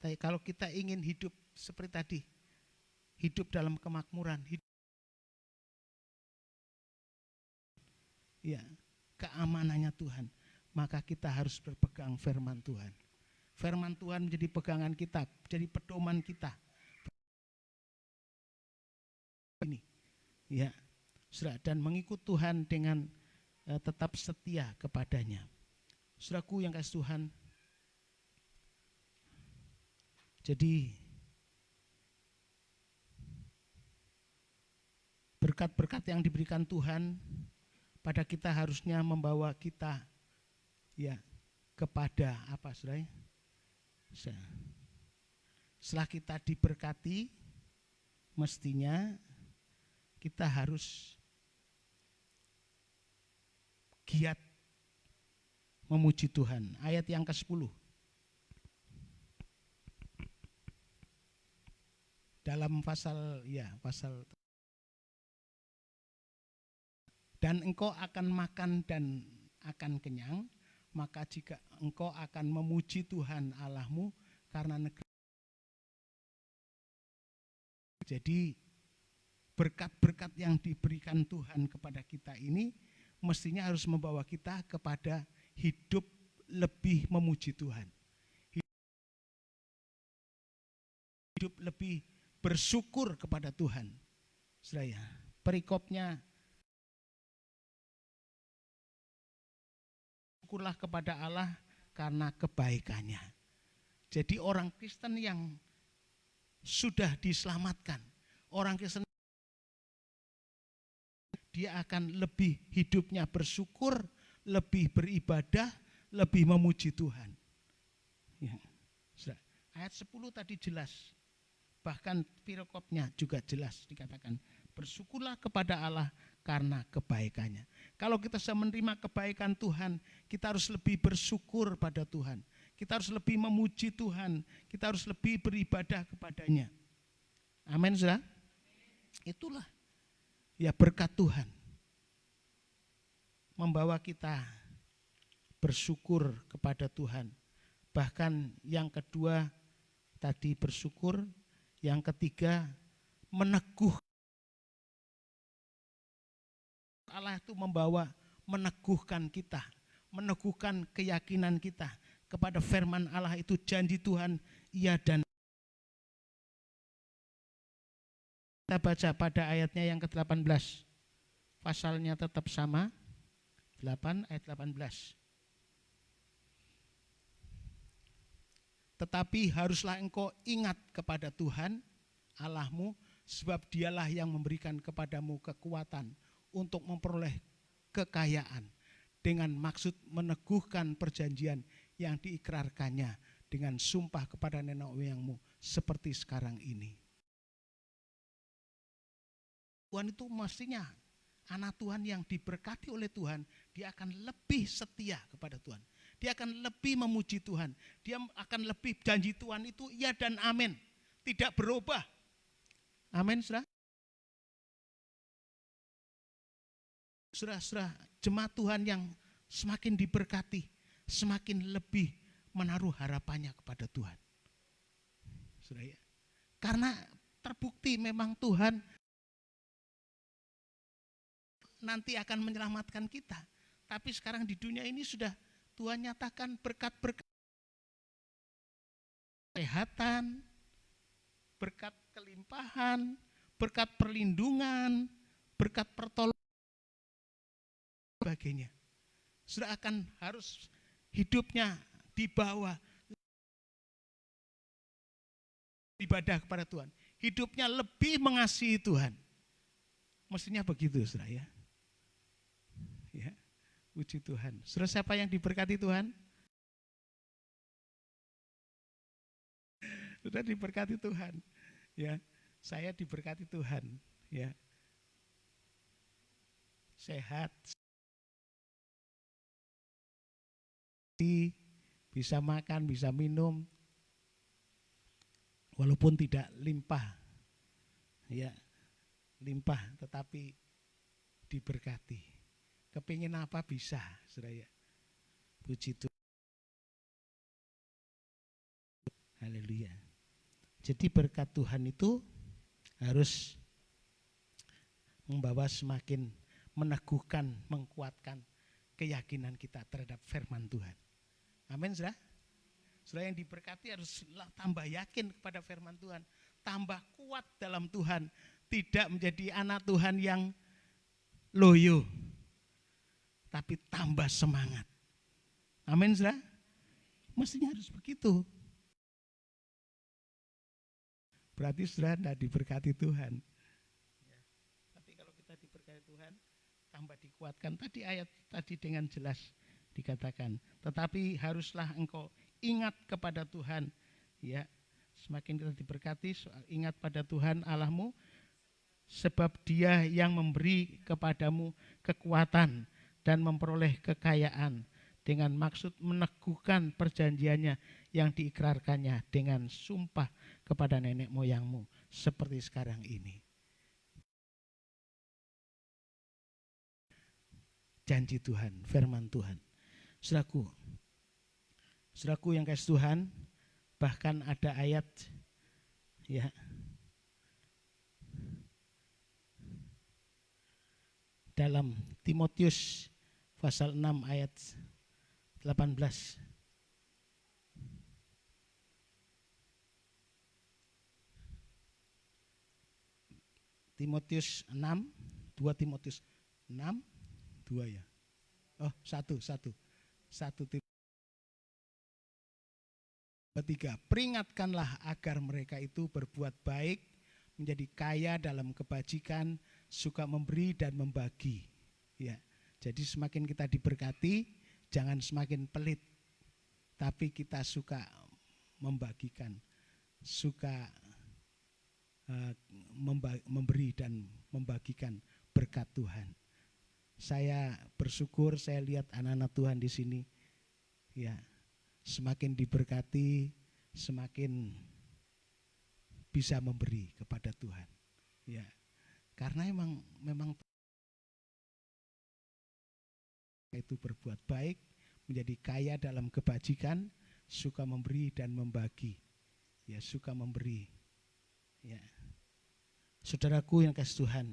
Tapi kalau kita ingin hidup seperti tadi, hidup dalam kemakmuran, ya, keamanannya Tuhan, maka kita harus berpegang firman Tuhan. Firman Tuhan menjadi pegangan kita, jadi pedoman kita. Ini, ya, dan mengikut Tuhan dengan tetap setia kepadanya. Saudaraku yang kasih Tuhan, jadi berkat-berkat yang diberikan Tuhan pada kita harusnya membawa kita, ya, kepada apa, saudara? Setelah kita diberkati, mestinya kita harus giat memuji Tuhan. Ayat yang ke-10. Dalam pasal dan engkau akan makan dan akan kenyang, maka jika engkau akan memuji Tuhan Allahmu karena negeri. Jadi berkat-berkat yang diberikan Tuhan kepada kita ini mestinya harus membawa kita kepada hidup lebih memuji Tuhan. Hidup lebih bersyukur kepada Tuhan. Saudara, perikopnya, syukurlah kepada Allah karena kebaikannya. Jadi orang Kristen yang sudah diselamatkan, orang Kristen, dia akan lebih hidupnya bersyukur, lebih beribadah, lebih memuji Tuhan. Ya. Ayat 10 tadi jelas, bahkan perikopnya juga jelas dikatakan, bersyukurlah kepada Allah karena kebaikannya. Kalau kita sudah menerima kebaikan Tuhan, kita harus lebih bersyukur pada Tuhan. Kita harus lebih memuji Tuhan. Kita harus lebih beribadah kepadanya. Amin, saudara? Itulah ya berkat Tuhan. Membawa kita bersyukur kepada Tuhan. Bahkan yang kedua tadi bersyukur, yang ketiga meneguh. Allah itu meneguhkan kita, meneguhkan keyakinan kita kepada firman Allah itu, janji Tuhan iya dan. Kita baca pada ayatnya yang ke-18, pasalnya tetap sama, 8 ayat 18. Tetapi haruslah engkau ingat kepada Tuhan Allahmu Sebab dialah yang memberikan kepadamu kekuatan untuk memperoleh kekayaan dengan maksud meneguhkan perjanjian yang diikrarkannya dengan sumpah kepada nenek moyangmu seperti sekarang ini. Tuhan itu mestinya anak Tuhan yang diberkati oleh Tuhan, dia akan lebih setia kepada Tuhan. Dia akan lebih memuji Tuhan. Dia akan lebih, janji Tuhan itu iya dan amin. Tidak berubah. Amin, saudara. Saudara-saudara, jemaat Tuhan yang semakin diberkati, semakin lebih menaruh harapannya kepada Tuhan. Saudara ya. Karena terbukti memang Tuhan nanti akan menyelamatkan kita. Tapi sekarang di dunia ini sudah Tuhan nyatakan berkat-berkat kesehatan, berkat kelimpahan, berkat perlindungan, berkat pertolongan, sebagainya. Sudah akan harus hidupnya dibawa ibadah kepada Tuhan. Hidupnya lebih mengasihi Tuhan. Mestinya begitu, saudara ya. Ya, puji Tuhan. Saudara, siapa yang diberkati Tuhan? Sudah diberkati Tuhan. Ya, saya diberkati Tuhan. Ya, sehat, bisa makan, bisa minum, walaupun tidak limpah, ya limpah, tetapi diberkati. Kepingin apa bisa, saudara ya. Puji Tuhan. Haleluya. Jadi berkat Tuhan itu harus membawa semakin meneguhkan, menguatkan keyakinan kita terhadap firman Tuhan. Amin, saudara. Saudara yang diberkati harus tambah yakin kepada firman Tuhan, tambah kuat dalam Tuhan, tidak menjadi anak Tuhan yang loyo, tapi tambah semangat. Amin, saudara. Mestinya harus begitu. Berarti saudara tidak diberkati Tuhan. Tapi kalau kita diberkati Tuhan, tambah dikuatkan. Tadi ayat tadi dengan jelas dikatakan, tetapi haruslah engkau ingat kepada Tuhan. Ya, semakin kita diberkati, ingat pada Tuhan Allahmu, sebab Dia yang memberi kepadamu kekuatan dan memperoleh kekayaan dengan maksud meneguhkan perjanjiannya yang diikrarkannya dengan sumpah kepada nenek moyangmu seperti sekarang ini. Janji Tuhan, firman Tuhan. Saudaraku yang kasih Tuhan, bahkan ada ayat ya dalam Timotius pasal 6 ayat 18. Timotius 6, 2 Timotius 6, 2 ya. Oh, 1. 1 Ketiga, peringatkanlah agar mereka itu berbuat baik, menjadi kaya dalam kebajikan, suka memberi dan membagi. Ya, jadi semakin kita diberkati, jangan semakin pelit, tapi kita suka membagikan, suka memberi dan membagikan berkat Tuhan. Saya bersyukur saya lihat anak-anak Tuhan di sini, ya semakin diberkati, semakin bisa memberi kepada Tuhan. Ya, karena memang itu berbuat baik, menjadi kaya dalam kebajikan, suka memberi dan membagi. Ya, suka memberi. Ya. Saudaraku yang kasih Tuhan,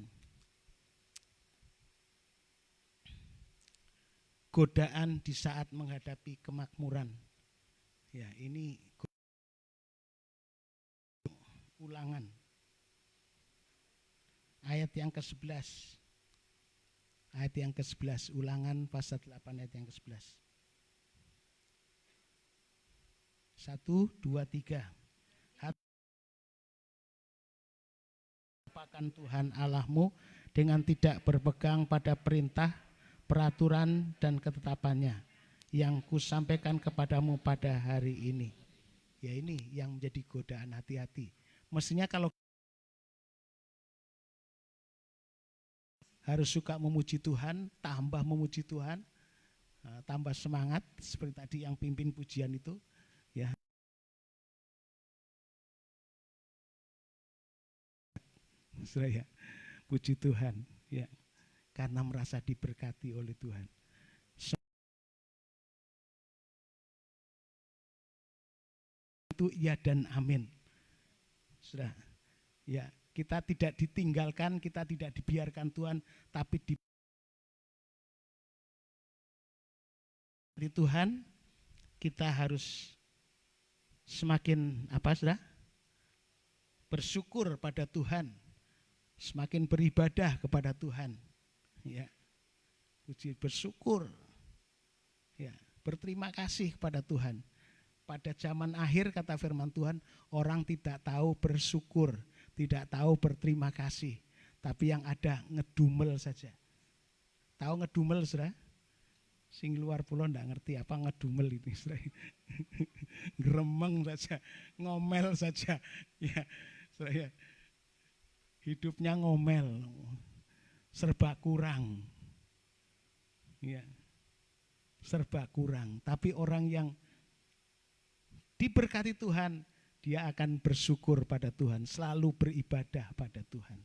godaan di saat menghadapi kemakmuran. Ya, ini Ulangan. Ayat yang ke-11. Ayat yang ke-11, Ulangan pasal 8 ayat yang ke-11. 1, 2, 3. melupakan Tuhan Allahmu dengan tidak berpegang pada perintah, peraturan, dan ketetapannya yang kusampaikan kepadamu pada hari ini. Ya, ini yang menjadi godaan, hati-hati. Mestinya kalau harus suka memuji Tuhan, tambah memuji Tuhan, tambah semangat seperti tadi yang pimpin pujian itu, ya. Saya puji Tuhan, ya, karena merasa diberkati oleh Tuhan. Itu ya dan amin. Sudah, ya, kita tidak ditinggalkan, kita tidak dibiarkan Tuhan, tapi di Tuhan kita harus semakin sudah bersyukur pada Tuhan, semakin beribadah kepada Tuhan, ya, puji, bersyukur, ya, berterima kasih kepada Tuhan. Pada zaman akhir kata firman Tuhan, orang tidak tahu bersyukur, tidak tahu berterima kasih, tapi yang ada ngedumel saja. Tahu ngedumel, saudara? Sing luar pulau ndak ngerti apa ngedumel ini, saudara. Gremeng saja, ngomel saja, ya, saudara. Hidupnya ngomel, serba kurang, ya, serba kurang. Tapi orang yang diberkati Tuhan, dia akan bersyukur pada Tuhan, selalu beribadah pada Tuhan,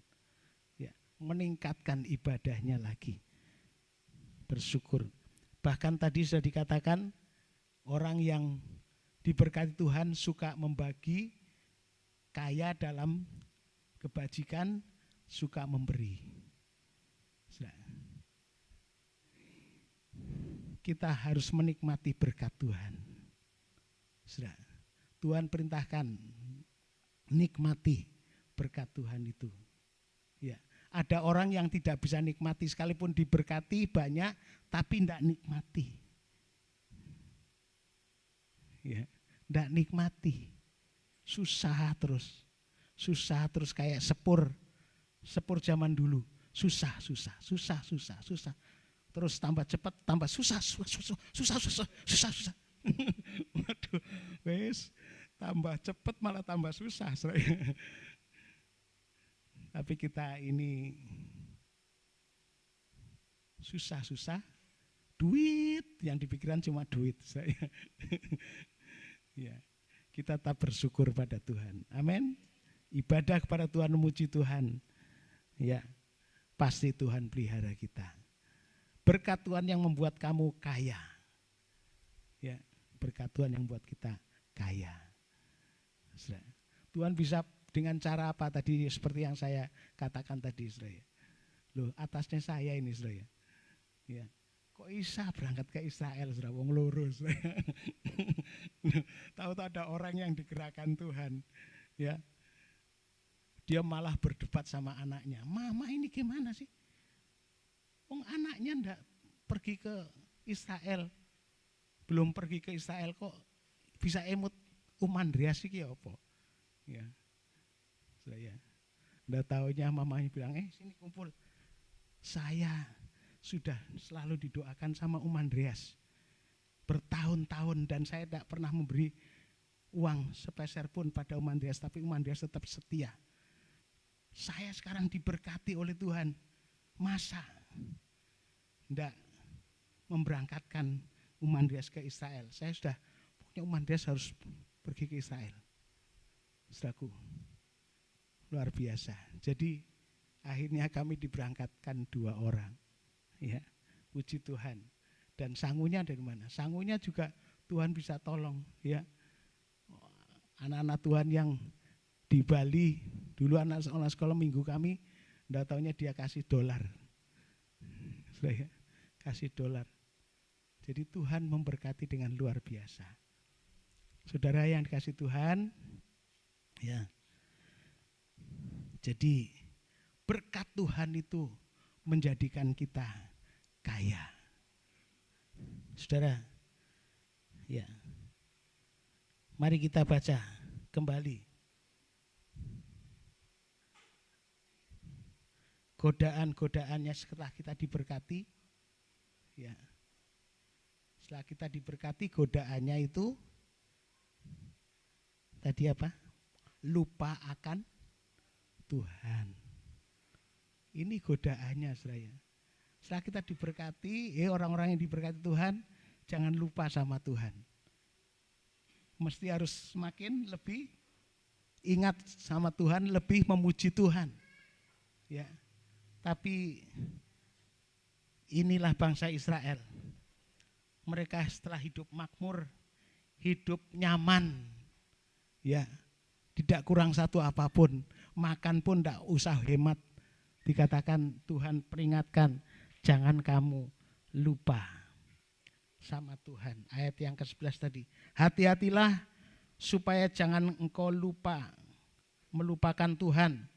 ya, meningkatkan ibadahnya lagi, bersyukur. Bahkan tadi sudah dikatakan orang yang diberkati Tuhan suka membagi, kaya dalam kebajikan, suka memberi. Kita harus menikmati berkat Tuhan. Sudah, Tuhan perintahkan nikmati berkat Tuhan itu. Ya, ada orang yang tidak bisa nikmati, sekalipun diberkati banyak, tapi tidak nikmati. Ya, tidak nikmati, susah terus kayak sepur zaman dulu, susah. Terus tambah cepat, tambah susah. Waduh, wes tambah cepat malah tambah susah. Tapi kita ini susah, duit yang dipikiran cuma duit. Ya, kita tetap bersyukur pada Tuhan. Amin. Ibadah kepada Tuhan, memuji Tuhan. Ya, pasti Tuhan pelihara kita. Berkat Tuhan yang membuat kamu kaya. Ya, berkat Tuhan yang membuat kita kaya. Tuhan bisa dengan cara apa tadi, seperti yang saya katakan tadi, saudara. Loh, atasnya saya ini, saudara. Ya. Kok Isa berangkat ke Israel, saudara, wong loro, saudara. Tahu-tahu ada orang yang digerakkan Tuhan, ya. Dia malah berdebat sama anaknya. Mama ini gimana sih? Wong anaknya ndak pergi ke Israel. Belum pergi ke Israel kok bisa emut Andreas iki apa? Ya. Saya ndak taunya mamanya bilang, sini kumpul. Saya sudah selalu didoakan sama Andreas bertahun-tahun dan saya tidak pernah memberi uang sepeser pun pada Andreas, tapi Andreas tetap setia. Saya sekarang diberkati oleh Tuhan, masa tidak memberangkatkan Andreas ke Israel? Saya sudah, pokoknya Andreas harus pergi ke Israel. Saudaraku, luar biasa. Jadi akhirnya kami diberangkatkan 2 orang. Ya, puji Tuhan. Dan sangunya dari mana? Sangunya juga Tuhan bisa tolong, ya. Anak-anak Tuhan yang di Bali, dulu anak sekolah minggu kami, enggak taunya dia kasih $. Saya kasih $. Jadi Tuhan memberkati dengan luar biasa. Saudara yang dikasih Tuhan, ya. Jadi berkat Tuhan itu menjadikan kita kaya. Saudara, ya. Mari kita baca kembali godaan-godaannya setelah kita diberkati, ya. Setelah kita diberkati, godaannya itu tadi apa? Lupa akan Tuhan. Ini godaannya, saudara. Setelah kita diberkati, orang-orang yang diberkati Tuhan, jangan lupa sama Tuhan. Mesti harus semakin lebih ingat sama Tuhan, lebih memuji Tuhan. Ya. Tapi inilah bangsa Israel. Mereka setelah hidup makmur, hidup nyaman, ya, tidak kurang satu apapun, makan pun tidak usah hemat. Dikatakan Tuhan peringatkan, jangan kamu lupa sama Tuhan. Ayat yang ke-11 tadi, hati-hatilah supaya jangan engkau melupakan Tuhan,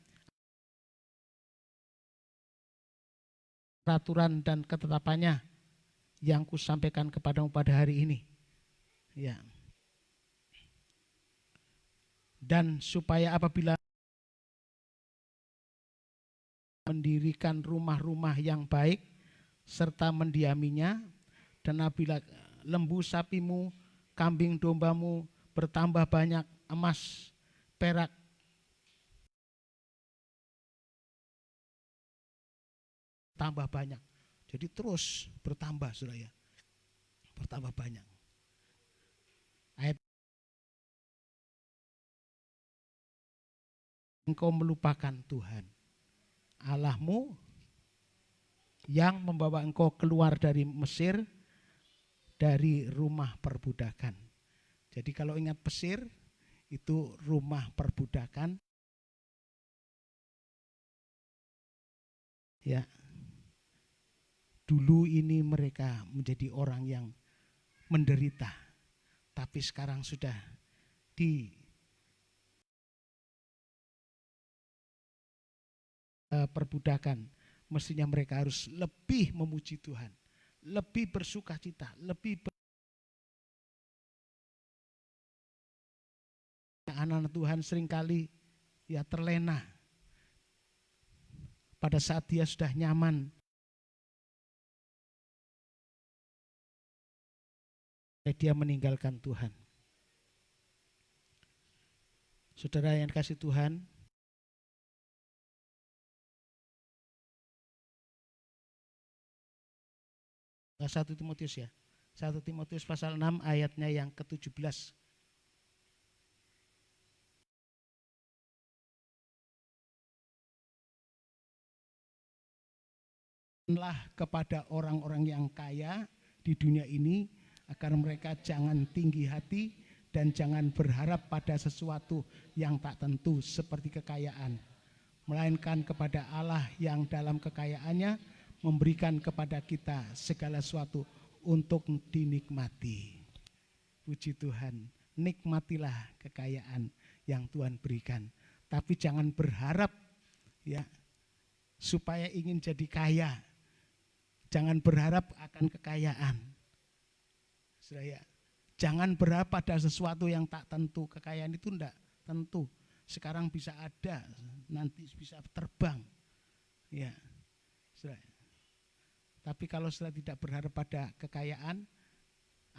peraturan dan ketetapannya yang kusampaikan kepadamu pada hari ini. Ya. Dan supaya apabila mendirikan rumah-rumah yang baik serta mendiaminya, dan apabila lembu sapimu, kambing dombamu bertambah banyak, emas, perak, tambah banyak. Jadi terus bertambah, saudara ya. Bertambah banyak. Ayat, engkau melupakan Tuhan Allahmu yang membawa engkau keluar dari Mesir, dari rumah perbudakan. Jadi kalau ingat Mesir, itu rumah perbudakan. Ya. Dulu ini mereka menjadi orang yang menderita, tapi sekarang sudah di perbudakan. Mestinya mereka harus lebih memuji Tuhan, lebih bersukacita, lebih anak-anak Tuhan seringkali ya terlena pada saat dia sudah nyaman. Dia meninggalkan Tuhan. Saudara yang kasih Tuhan, 1 Timotius ya. 1 Timotius pasal 6 ayatnya yang ke-17. Kepada orang-orang yang kaya di dunia ini, agar mereka jangan tinggi hati dan jangan berharap pada sesuatu yang tak tentu seperti kekayaan, melainkan kepada Allah yang dalam kekayaannya memberikan kepada kita segala sesuatu untuk dinikmati. Puji Tuhan, nikmatilah kekayaan yang Tuhan berikan. Tapi jangan berharap ya supaya ingin jadi kaya. Jangan berharap akan kekayaan. Saudara, jangan berharap pada sesuatu yang tak tentu. Kekayaan itu tidak tentu. Sekarang bisa ada, nanti bisa terbang. Ya, saudara. Tapi kalau saudara tidak berharap pada kekayaan,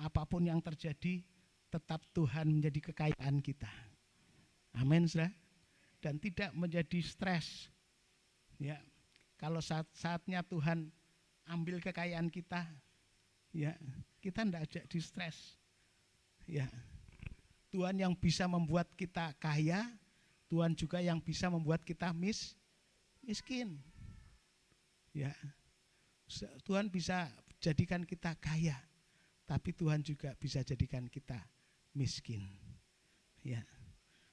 apapun yang terjadi, tetap Tuhan menjadi kekayaan kita. Amin, saudara. Dan tidak menjadi stres. Ya, kalau saatnya Tuhan ambil kekayaan kita, ya, kita tidak jadi stres. Ya. Tuhan yang bisa membuat kita kaya, Tuhan juga yang bisa membuat kita miskin. Ya. Tuhan bisa jadikan kita kaya, tapi Tuhan juga bisa jadikan kita miskin. Ya.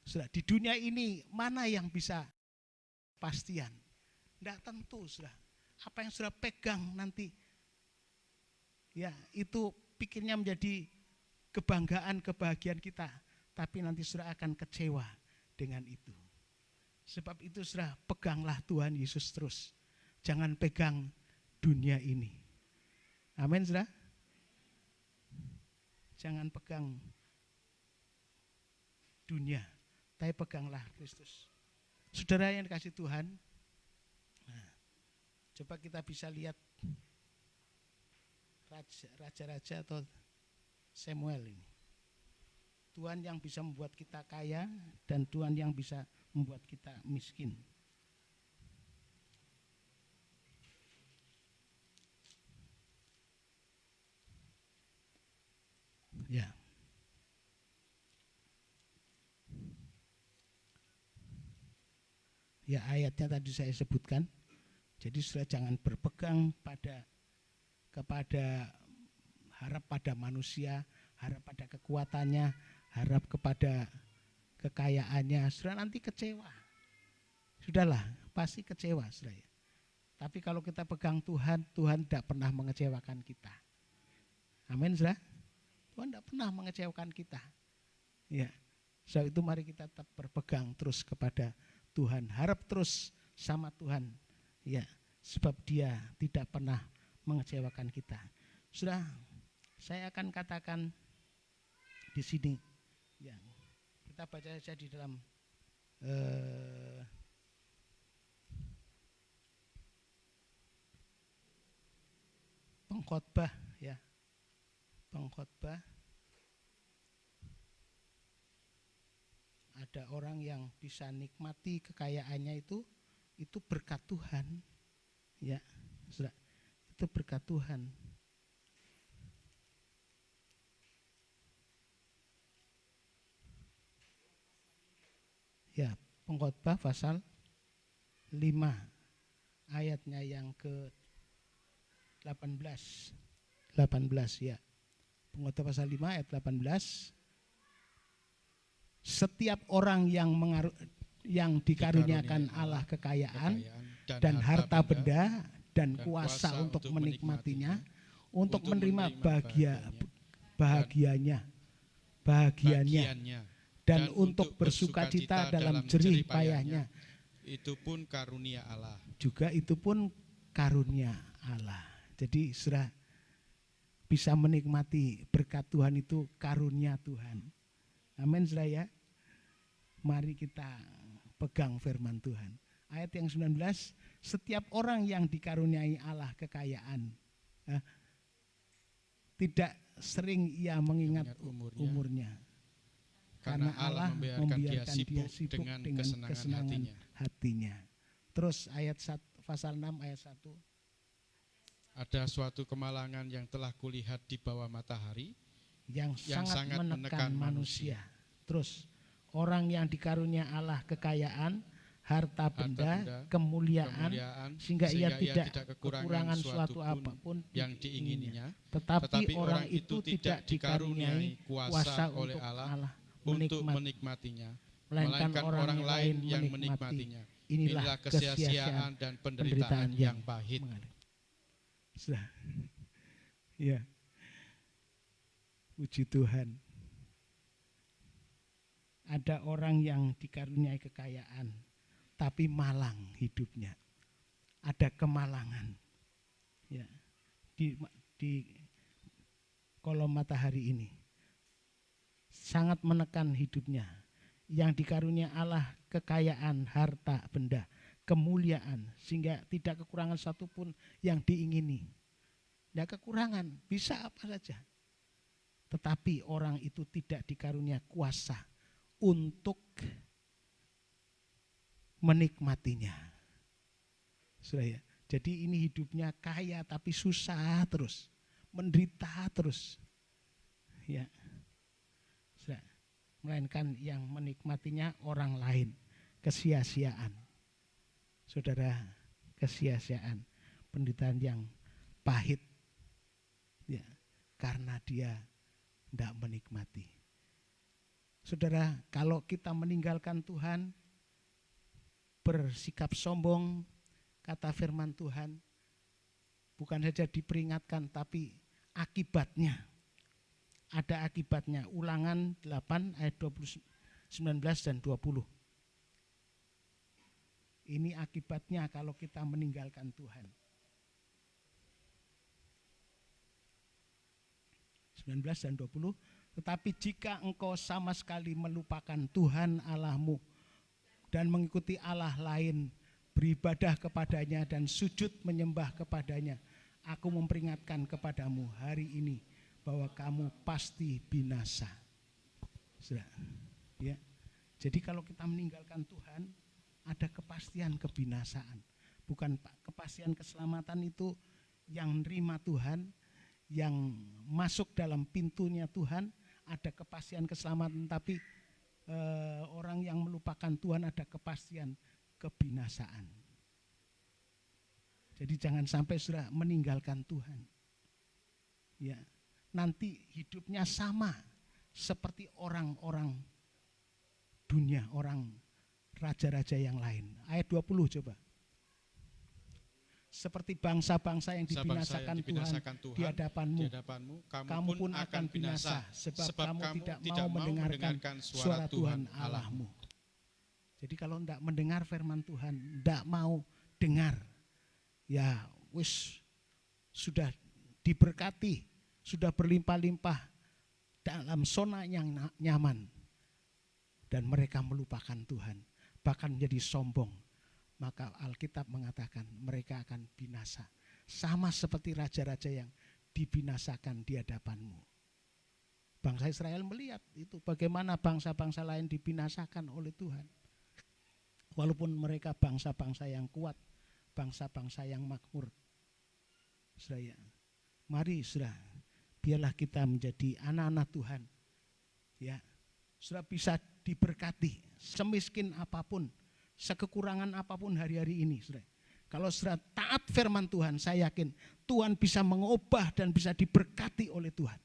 Sudah di dunia ini mana yang bisa pastian? Tidak tentu, sudah. Apa yang sudah pegang nanti, ya itu pikirnya menjadi kebanggaan, kebahagiaan kita, tapi nanti sudah akan kecewa dengan itu. Sebab itu sudah peganglah Tuhan Yesus terus, jangan pegang dunia ini. Amin, saudara. Jangan pegang dunia, tapi peganglah Kristus. Saudara yang dikasih Tuhan, Coba kita bisa lihat raja-raja atau Samuel ini. Tuhan yang bisa membuat kita kaya dan Tuhan yang bisa membuat kita miskin. Ya. Ya, ayatnya tadi saya sebutkan. Jadi sudah jangan berpegang kepada harap pada manusia, harap pada kekuatannya, harap kepada kekayaannya. Sudah nanti kecewa. Sudahlah, pasti kecewa sudah ya. Tapi kalau kita pegang Tuhan, Tuhan tidak pernah mengecewakan kita. Amin, sudah. Tuhan tidak pernah mengecewakan kita. Ya. Sebab itu mari kita tetap berpegang terus kepada Tuhan, harap terus sama Tuhan. Ya, sebab Dia tidak pernah mengecewakan kita. Sudah, saya akan katakan di sini. Ya, kita baca saja di dalam Pengkhotbah, ya, Pengkhotbah. Ada orang yang bisa nikmati kekayaannya itu berkat Tuhan, ya, sudah, itu berkat Tuhan. Ya, Pengkhotbah pasal 5 ayatnya yang ke 18 ya. Pengkhotbah pasal 5 ayat 18. Setiap orang yang dikaruniakan Allah kekayaan dan harta benda dan kuasa untuk menikmatinya, untuk menerima bahagianya dan untuk bersukacita dalam jerih payahnya. Itu pun karunia Allah. Juga itu pun karunia Allah. Jadi sudah bisa menikmati berkat Tuhan itu karunia Tuhan. Amin, saudara ya. Mari kita pegang firman Tuhan. Ayat yang 19, setiap orang yang dikaruniai Allah kekayaan, tidak sering ia mengingat umurnya. Karena Allah membiarkan dia sibuk dengan kesenangan hatinya. Terus ayat pasal 6 ayat 1. Ada suatu kemalangan yang telah kulihat di bawah matahari, yang sangat menekan manusia. Terus orang yang dikarunia Allah kekayaan, harta benda, kemuliaan, sehingga ia tidak kekurangan suatu apapun yang diingininya. Tetapi orang itu tidak dikaruniai kuasa oleh Allah untuk menikmatinya, melainkan orang lain yang menikmatinya. Inilah kesia-siaan dan penderitaan yang pahit. Sudah. Ya. Puji Tuhan. Ada orang yang dikaruniai kekayaan, tapi malang hidupnya. Ada kemalangan. Ya. Di kolom matahari ini. Sangat menekan hidupnya. Yang dikarunia Allah kekayaan, harta, benda, kemuliaan, sehingga tidak kekurangan satupun yang diingini. Tidak kekurangan, bisa apa saja. Tetapi orang itu tidak dikarunia kuasa untuk menikmatinya. Sudah ya. Jadi ini hidupnya kaya tapi susah terus, menderita terus. Ya. Sudah. Melainkan yang menikmatinya orang lain, kesia-siaan. Saudara, kesia-siaan, penderitaan yang pahit. Ya, karena dia tidak menikmati. Saudara, kalau kita meninggalkan Tuhan, bersikap sombong, kata firman Tuhan, bukan saja diperingatkan, tapi akibatnya, ada akibatnya. Ulangan 8 ayat 19 dan 20. Ini akibatnya kalau kita meninggalkan Tuhan. 19 dan 20. Tetapi jika engkau sama sekali melupakan Tuhan Allahmu dan mengikuti Allah lain beribadah kepadanya dan sujud menyembah kepadanya. Aku memperingatkan kepadamu hari ini bahwa kamu pasti binasa. Sudah, ya. Jadi kalau kita meninggalkan Tuhan, ada kepastian kebinasaan. Bukan kepastian keselamatan itu yang nerima Tuhan, yang masuk dalam pintunya Tuhan, ada kepastian keselamatan. Tapi orang yang melupakan Tuhan ada kepastian kebinasaan. Jadi jangan sampai sudah meninggalkan Tuhan. Ya, nanti hidupnya sama seperti orang-orang dunia, orang raja-raja yang lain. Ayat 20 coba. Seperti bangsa-bangsa yang dibinasakan Tuhan di hadapanmu, kamu pun akan binasa, sebab kamu tidak mau mendengarkan suara Tuhan Allahmu. Jadi kalau tidak mendengar firman Tuhan, tidak mau dengar, ya wis sudah diberkati, sudah berlimpah-limpah dalam zona yang nyaman, dan mereka melupakan Tuhan, bahkan menjadi sombong. Maka Alkitab mengatakan mereka akan binasa. Sama seperti raja-raja yang dibinasakan di hadapanmu. Bangsa Israel melihat itu bagaimana bangsa-bangsa lain dibinasakan oleh Tuhan. Walaupun mereka bangsa-bangsa yang kuat, bangsa-bangsa yang makmur. Saudara, mari saudara, biarlah kita menjadi anak-anak Tuhan. Ya, saudara bisa diberkati semiskin apapun, sekekurangan apapun hari-hari ini, saudara. Kalau saudara taat firman Tuhan, saya yakin Tuhan bisa mengubah dan bisa diberkati oleh Tuhan.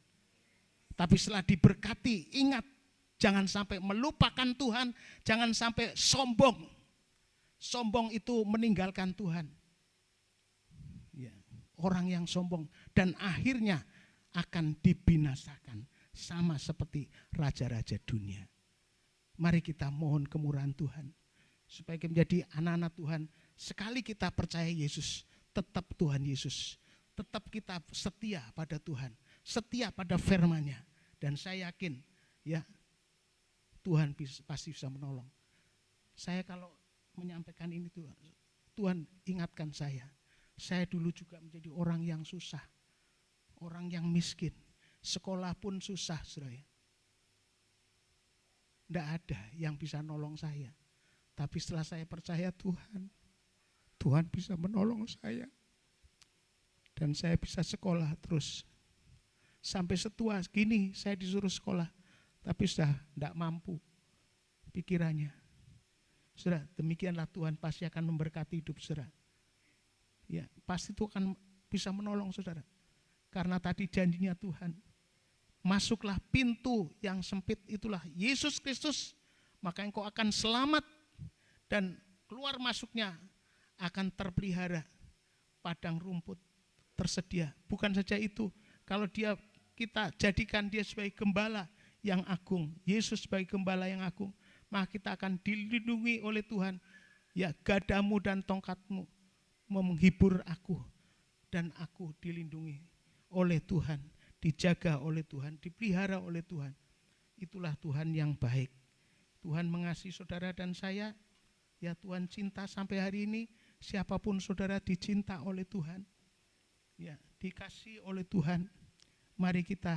Tapi setelah diberkati, ingat, jangan sampai melupakan Tuhan, jangan sampai sombong. Sombong itu meninggalkan Tuhan. Ya, orang yang sombong dan akhirnya akan dibinasakan sama seperti raja-raja dunia. Mari kita mohon kemurahan Tuhan supaya kita menjadi anak-anak Tuhan. Sekali kita percaya Yesus, tetap Tuhan Yesus, tetap kita setia pada Tuhan, setia pada firman-Nya, dan saya yakin ya Tuhan pasti bisa menolong. Saya kalau menyampaikan ini Tuhan ingatkan saya dulu juga menjadi orang yang susah, orang yang miskin, sekolah pun susah, saudara. Tidak ada yang bisa nolong saya. Tapi setelah saya percaya Tuhan bisa menolong saya. Dan saya bisa sekolah terus. Sampai setua gini saya disuruh sekolah. Tapi sudah tidak mampu pikirannya. Saudara, demikianlah Tuhan pasti akan memberkati hidup saudara. Ya, pasti Tuhan akan bisa menolong saudara. Karena tadi janjinya Tuhan. Masuklah pintu yang sempit, itulah Yesus Kristus. Maka engkau akan selamat. Dan keluar masuknya akan terpelihara, padang rumput tersedia. Bukan saja itu, kalau kita jadikan dia sebagai gembala yang agung, Yesus sebagai gembala yang agung, maka kita akan dilindungi oleh Tuhan. Ya, gadamu dan tongkatmu menghibur aku, dan aku dilindungi oleh Tuhan, dijaga oleh Tuhan, dipelihara oleh Tuhan. Itulah Tuhan yang baik. Tuhan mengasihi saudara dan saya. Ya, Tuhan cinta sampai hari ini, siapapun saudara dicinta oleh Tuhan. Ya, dikasih oleh Tuhan. Mari kita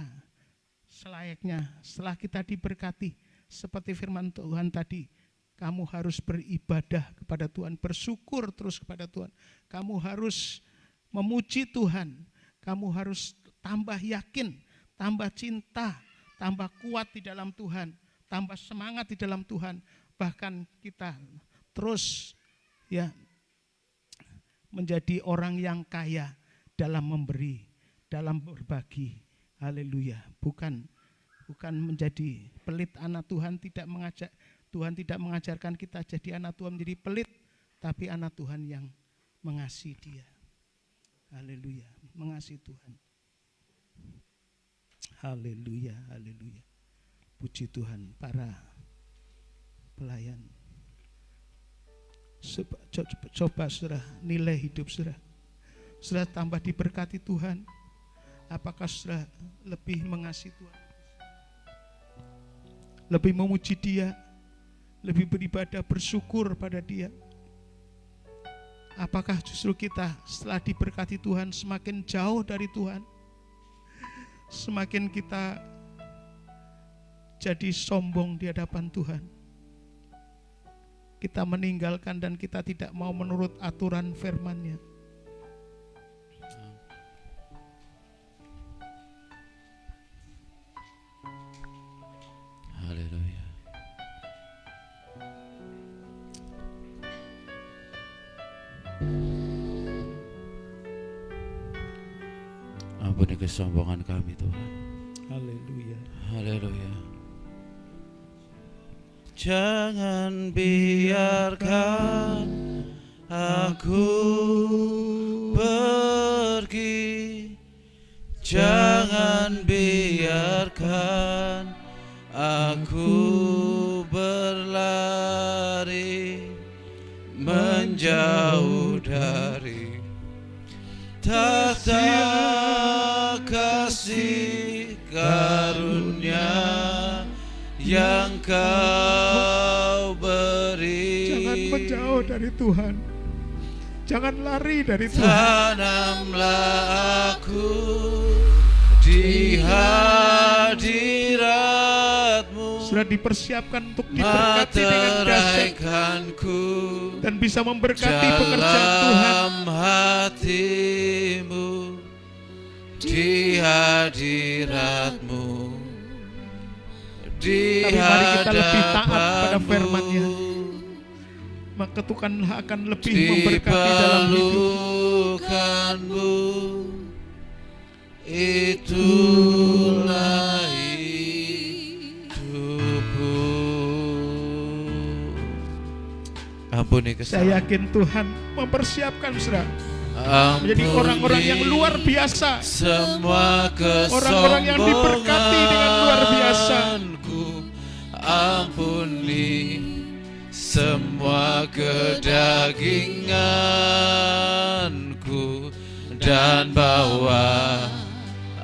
selayaknya setelah kita diberkati seperti firman Tuhan tadi, kamu harus beribadah kepada Tuhan, bersyukur terus kepada Tuhan. Kamu harus memuji Tuhan. Kamu harus tambah yakin, tambah cinta, tambah kuat di dalam Tuhan, tambah semangat di dalam Tuhan. Bahkan kita terus ya menjadi orang yang kaya dalam memberi, dalam berbagi. Haleluya. Bukan menjadi pelit anak Tuhan, Tuhan tidak mengajarkan kita jadi anak Tuhan menjadi pelit, tapi anak Tuhan yang mengasihi Dia. Haleluya, mengasihi Tuhan. Haleluya, haleluya. Puji Tuhan. Para pelayan, coba saudara nilai hidup saudara. Saudara tambah diberkati Tuhan. Apakah saudara lebih mengasihi Tuhan, lebih memuji Dia, lebih beribadah, bersyukur pada Dia? Apakah justru kita setelah diberkati Tuhan semakin jauh dari Tuhan? Semakin kita jadi sombong di hadapan Tuhan. Kita meninggalkan dan kita tidak mau menurut aturan firman-Nya. Haleluya. Ampuni kesombongan kami Tuhan. Haleluya. Haleluya. Jangan biarkan aku pergi. Jangan biarkan aku berlari menjauh dari tata kasih karunia yang Kau beri. Jangan menjauh dari Tuhan. Jangan lari dari Tuhan. Tanamlah aku di hadirat-Mu. Sudah dipersiapkan untuk diberkati dengan dahsyat dan bisa memberkati pekerjaan Tuhan. Dalam hati-Mu, di hadirat-Mu, di Tapi mari kita lebih taat pada hadapan-Mu, firman-Nya. Maka Tuhan akan lebih memberkati dalam hidup. diperlukanmu, itulah hidupku. Ampuni Saya kesalahan. yakin Tuhan mempersiapkan saudara Ampuni menjadi orang-orang yang luar biasa. semua Orang-orang yang diberkati dengan luar biasa. kesombonganku. Ampuni semua kedaginganku dan bawa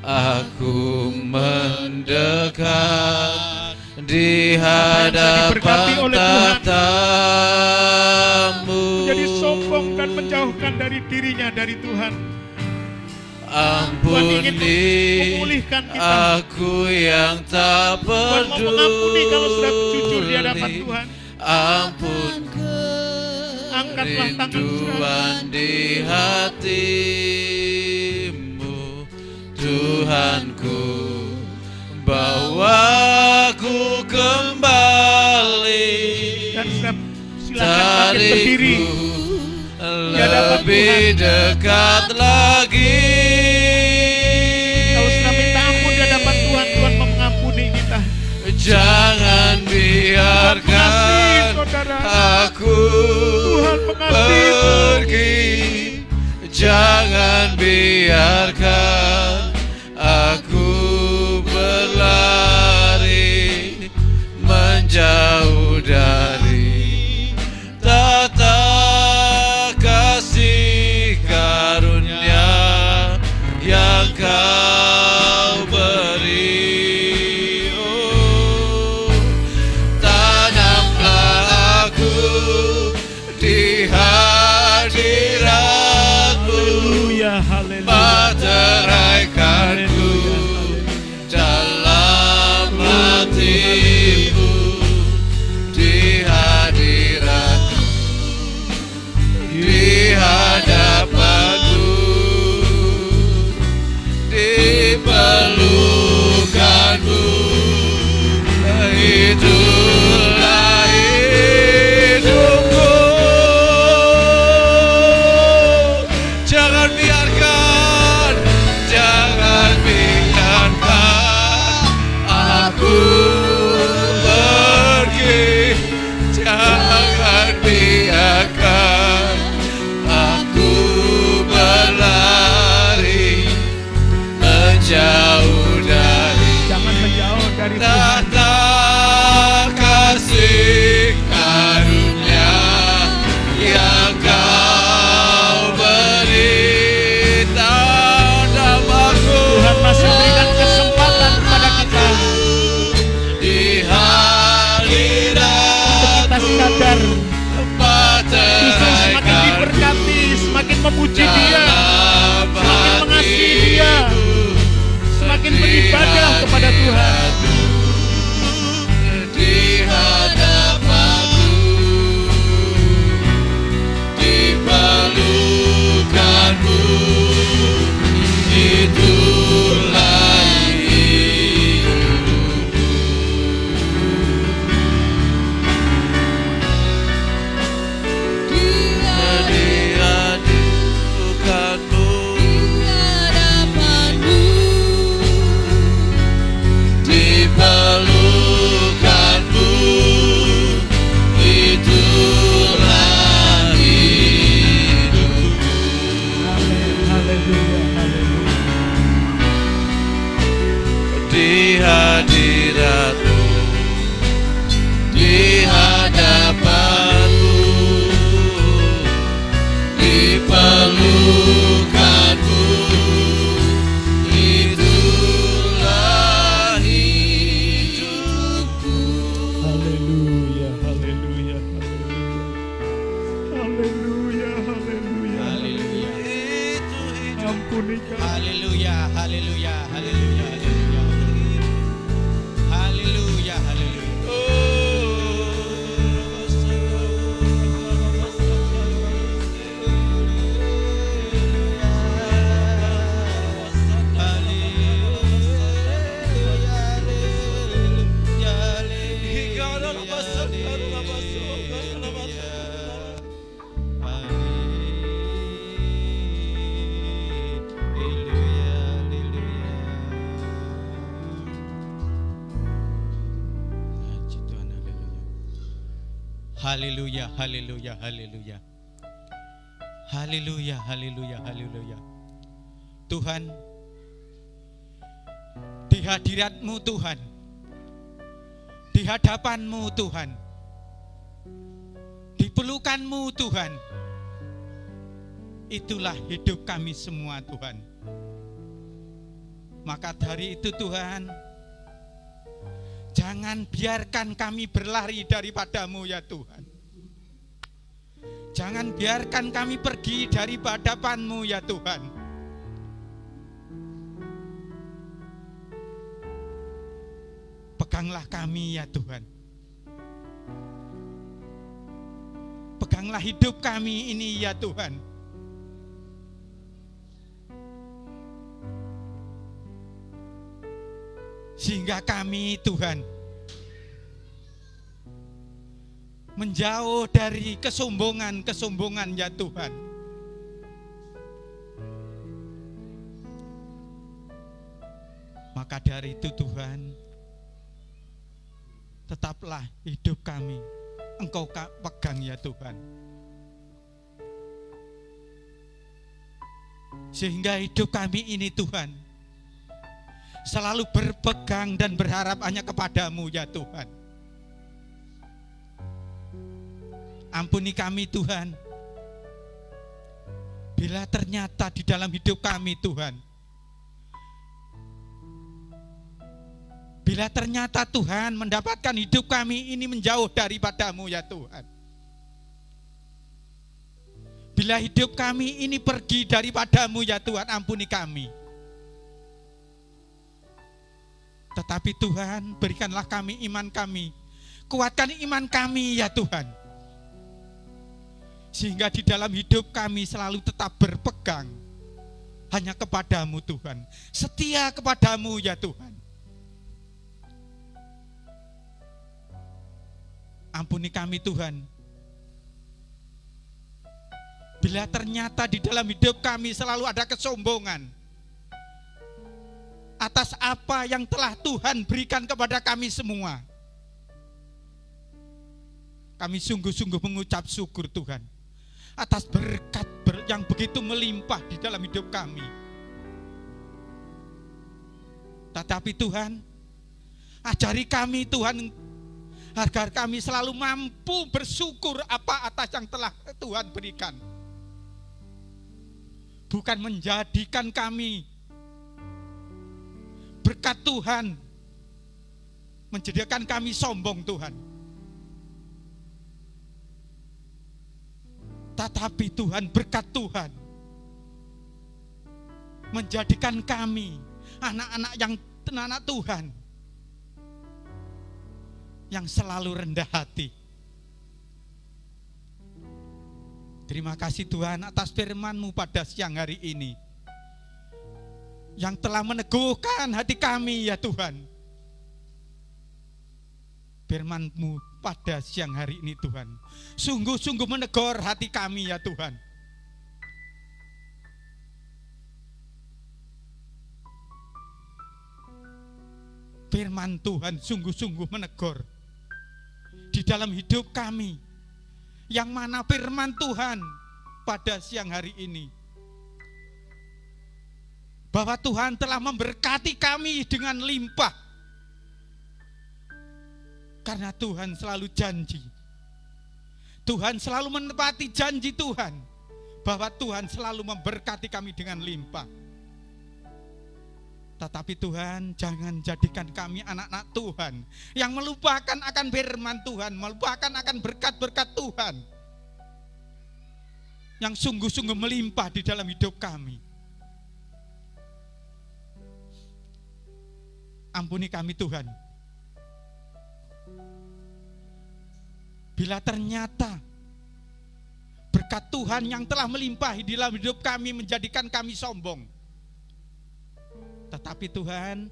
aku mendekat di diberkati hadapan oleh Tuhan. tatamu. Menjadi sombong dan menjauhkan dari dirinya dari Tuhan. Ampuni memulihkan kita. aku yang tak Tuhan mau mengampuni kalau sudah jujur di hadapan peduli. Tuhan. Ampun Angkatlah tangan saudara. rinduan di hatimu, Tuhanku, bawaku kembali. Dan silakan bangkit berdiri. hadapan lebih dekat lagi. Kalau sudah minta ampun di hadapan Tuhan, Tuhan mau mengampuni kita. Jangan biarkan saudara. aku Tuhan mengasihi. pergi. Jangan biarkan aku berlari menjauh dari tata kasih karunia yang Kau beri. Oh, tanamlah aku Haleluya, haleluya. Haleluya. Itu hidup. Ampuni kami. Haleluya, haleluya, haleluya, haleluya. Haleluya, haleluya. Haleluya, haleluya, haleluya. Haleluya, haleluya, haleluya. Tuhan, di hadirat-Mu Tuhan, di hadapan-Mu Tuhan, di pelukan-Mu Tuhan, itulah hidup kami semua Tuhan. Maka dari itu Tuhan, jangan biarkan kami berlari daripada-Mu ya Tuhan. Jangan biarkan kami pergi dari hadapan-Mu ya Tuhan. Peganglah kami ya Tuhan. Peganglah hidup kami ini ya Tuhan. Sehingga kami Tuhan menjauh dari kesombongan ya Tuhan. Maka dari itu Tuhan, tetaplah hidup kami Engkau pegang ya Tuhan. Sehingga hidup kami ini Tuhan selalu berpegang dan berharap hanya kepada-Mu ya Tuhan. Ampuni kami Tuhan, bila ternyata di dalam hidup kami Tuhan, bila ternyata Tuhan mendapatkan hidup kami ini menjauh daripada-Mu ya Tuhan. Bila hidup kami ini pergi daripada-Mu ya Tuhan, ampuni kami. Tetapi Tuhan, berikanlah kami iman kami, kuatkan iman kami ya Tuhan. Sehingga di dalam hidup kami selalu tetap berpegang hanya kepada-Mu Tuhan, setia kepada-Mu ya Tuhan. Ampuni kami Tuhan, bila ternyata di dalam hidup kami selalu ada kesombongan atas apa yang telah Tuhan berikan kepada kami semua. Kami sungguh-sungguh mengucap syukur Tuhan atas berkat yang begitu melimpah di dalam hidup kami. Tetapi Tuhan, ajari kami Tuhan, agar kami selalu mampu bersyukur apa atas yang telah Tuhan berikan. Bukan menjadikan kami berkat Tuhan menjadikan kami sombong Tuhan. Tetapi Tuhan, berkat Tuhan menjadikan kami anak-anak Tuhan yang selalu rendah hati. Terima kasih Tuhan atas firman-Mu pada siang hari ini, yang telah meneguhkan hati kami ya Tuhan. Firman-Mu pada siang hari ini Tuhan sungguh-sungguh menegur hati kami ya Tuhan. Firman Tuhan sungguh-sungguh menegur di dalam hidup kami, yang mana firman Tuhan pada siang hari ini bahwa Tuhan telah memberkati kami dengan limpah. Karena Tuhan selalu janji, Tuhan selalu menepati janji Tuhan, bahwa Tuhan selalu memberkati kami dengan limpah. Tetapi Tuhan, jangan jadikan kami anak-anak Tuhan yang melupakan akan firman Tuhan, melupakan akan berkat-berkat Tuhan. yang sungguh-sungguh melimpah di dalam hidup kami. Ampuni kami Tuhan. Bila ternyata berkat Tuhan yang telah melimpahi di dalam hidup kami menjadikan kami sombong. Tetapi Tuhan,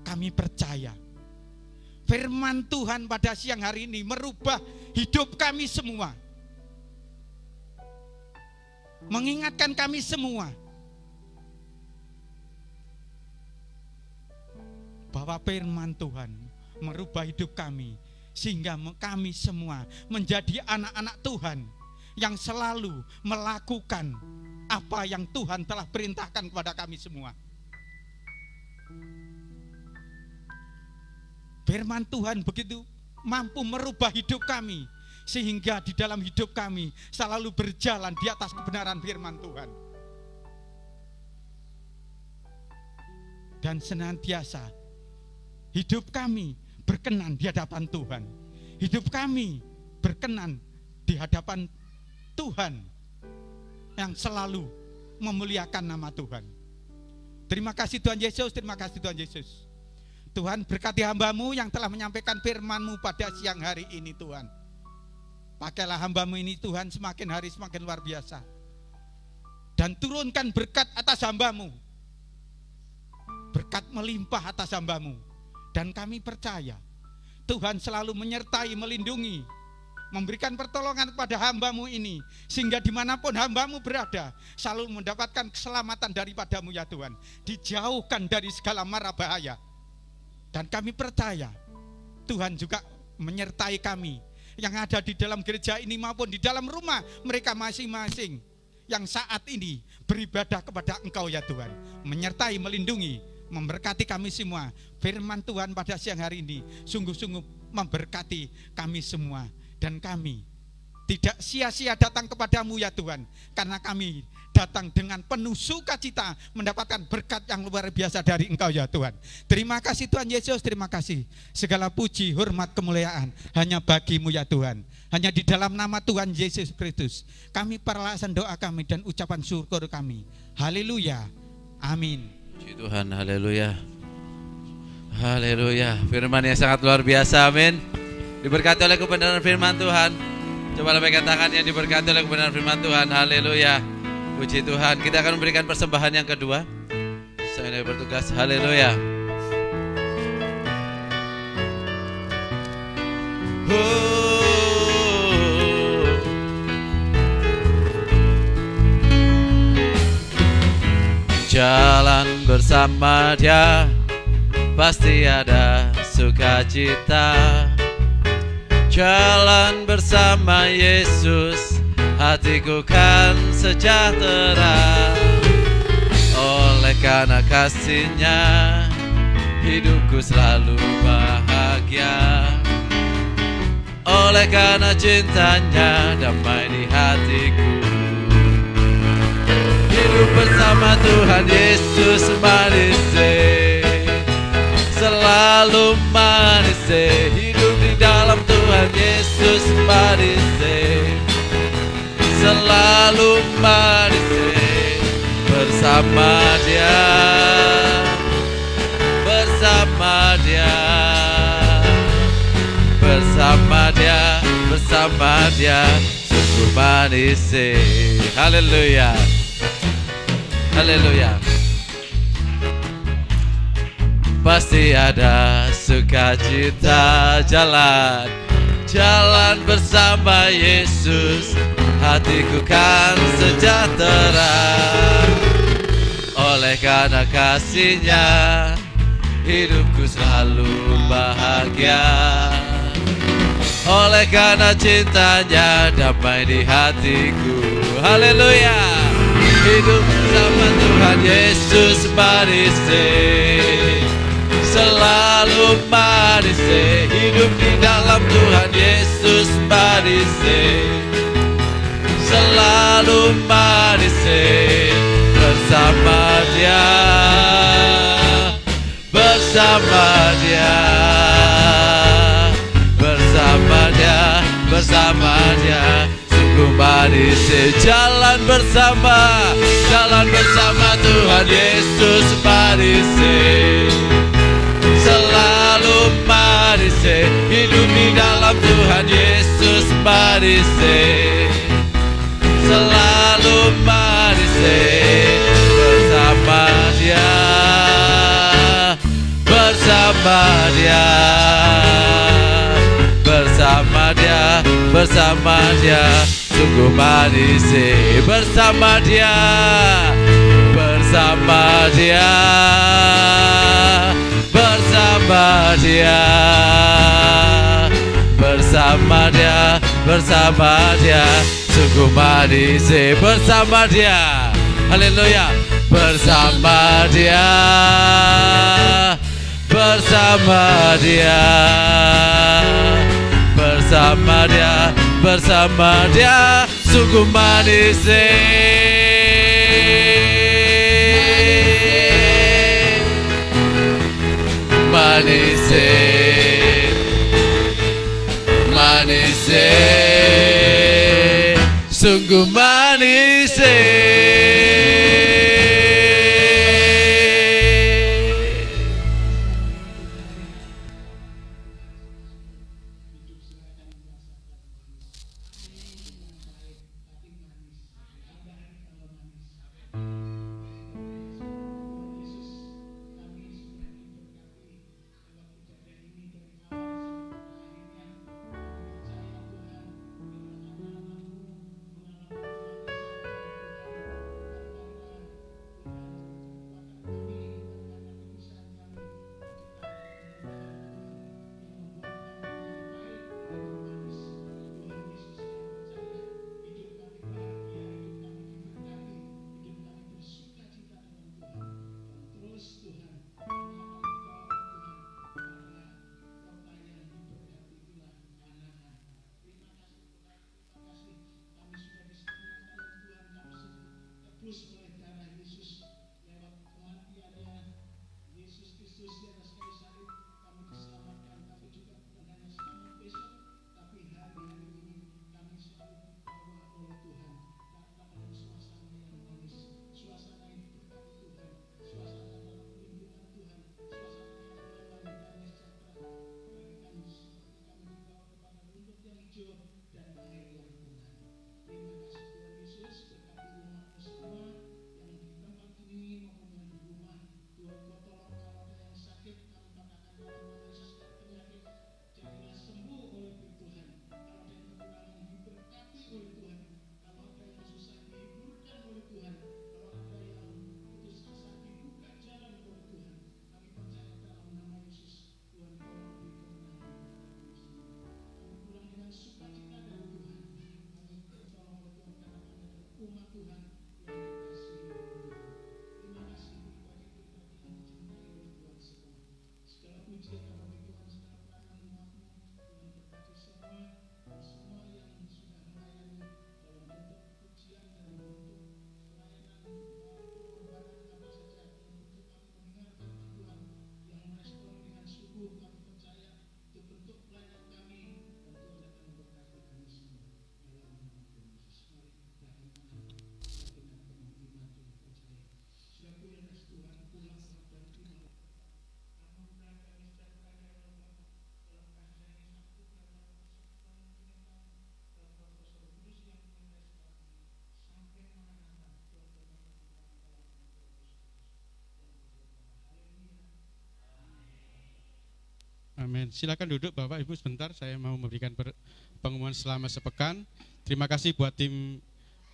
kami percaya firman Tuhan pada siang hari ini merubah hidup kami semua. Mengingatkan kami semua bahwa firman Tuhan merubah hidup kami sehingga kami semua menjadi anak-anak Tuhan yang selalu melakukan apa yang Tuhan telah perintahkan kepada kami semua. Firman Tuhan begitu mampu merubah hidup kami sehingga di dalam hidup kami selalu berjalan di atas kebenaran firman Tuhan. Dan senantiasa hidup kami berkenan di hadapan Tuhan. Hidup kami berkenan di hadapan Tuhan yang selalu memuliakan nama Tuhan. Terima kasih Tuhan Yesus, terima kasih Tuhan Yesus. Tuhan berkati hamba-Mu yang telah menyampaikan firman-Mu pada siang hari ini Tuhan. Pakailah hamba-Mu ini Tuhan semakin hari semakin luar biasa. Dan turunkan berkat atas hamba-Mu. Berkat melimpah atas hamba-Mu. Dan kami percaya Tuhan selalu menyertai, melindungi, memberikan pertolongan kepada hamba-Mu ini sehingga dimanapun hamba-Mu berada selalu mendapatkan keselamatan daripada-Mu ya Tuhan, dijauhkan dari segala mara bahaya. Dan kami percaya Tuhan juga menyertai kami yang ada di dalam gereja ini maupun di dalam rumah mereka masing-masing yang saat ini beribadah kepada Engkau ya Tuhan, menyertai, melindungi, memberkati kami semua. Firman Tuhan pada siang hari ini sungguh-sungguh memberkati kami semua. Dan kami tidak sia-sia datang kepadamu ya Tuhan, karena kami datang dengan penuh sukacita mendapatkan berkat yang luar biasa dari Engkau ya Tuhan. Terima kasih Tuhan Yesus, terima kasih. Segala puji, hormat, kemuliaan hanya bagi-Mu ya Tuhan. Hanya di dalam nama Tuhan Yesus Kristus kami perlahan doa kami dan ucapan syukur kami. Haleluya, amin. Puji Tuhan, haleluya. Haleluya, firman yang sangat luar biasa, amin. Diberkati oleh kebenaran firman Tuhan. Coba lambaikan tangannya, diberkati oleh kebenaran firman Tuhan, haleluya. Puji Tuhan, kita akan memberikan persembahan yang kedua. Saya bertugas, haleluya. Jalan bersama Dia pasti ada sukacita. Jalan bersama Yesus, hatiku kan sejahtera. Oleh karena kasih-Nya, hidupku selalu bahagia. Oleh karena cinta-Nya, damai di hatiku. Hidup bersama Tuhan Yesus manis, selalu manis. Hidup di dalam Tuhan Yesus manis, selalu manis. Bersama Dia, bersama Dia, bersama Dia, bersama Dia, sungguh manis. Haleluya, haleluya. Pasti ada sukacita. Jalan, jalan bersama Yesus, hatiku kan sejahtera. Oleh karena kasih-Nya, hidupku selalu bahagia. Oleh karena cinta-Nya, damai di hatiku. Haleluya. Hidup bersama Tuhan Yesus manis, selalu manis. Hidup di dalam Tuhan Yesus manis, selalu manis. Bersama Dia, bersama Dia, bersama Dia, bersama Dia. Sungguh manis jalan bersama Tuhan Yesus manis. Selalu manis hidup di dalam Tuhan Yesus manis. Selalu manis bersama Dia, bersama Dia, bersama Dia, bersama Dia. Sungguh manis bersama Dia, bersama Dia, bersama Dia, bersama Dia, bersama Dia. Sungguh manis bersama Dia. Haleluya. Bersama Dia, bersama Dia, bersama Dia, bersama Dia. Sungguh manis. Manis, manis, sungguh manis. Amin. Silakan duduk Bapak Ibu sebentar, saya mau memberikan pengumuman selama sepekan. Terima kasih buat tim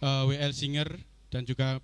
WL Singer dan juga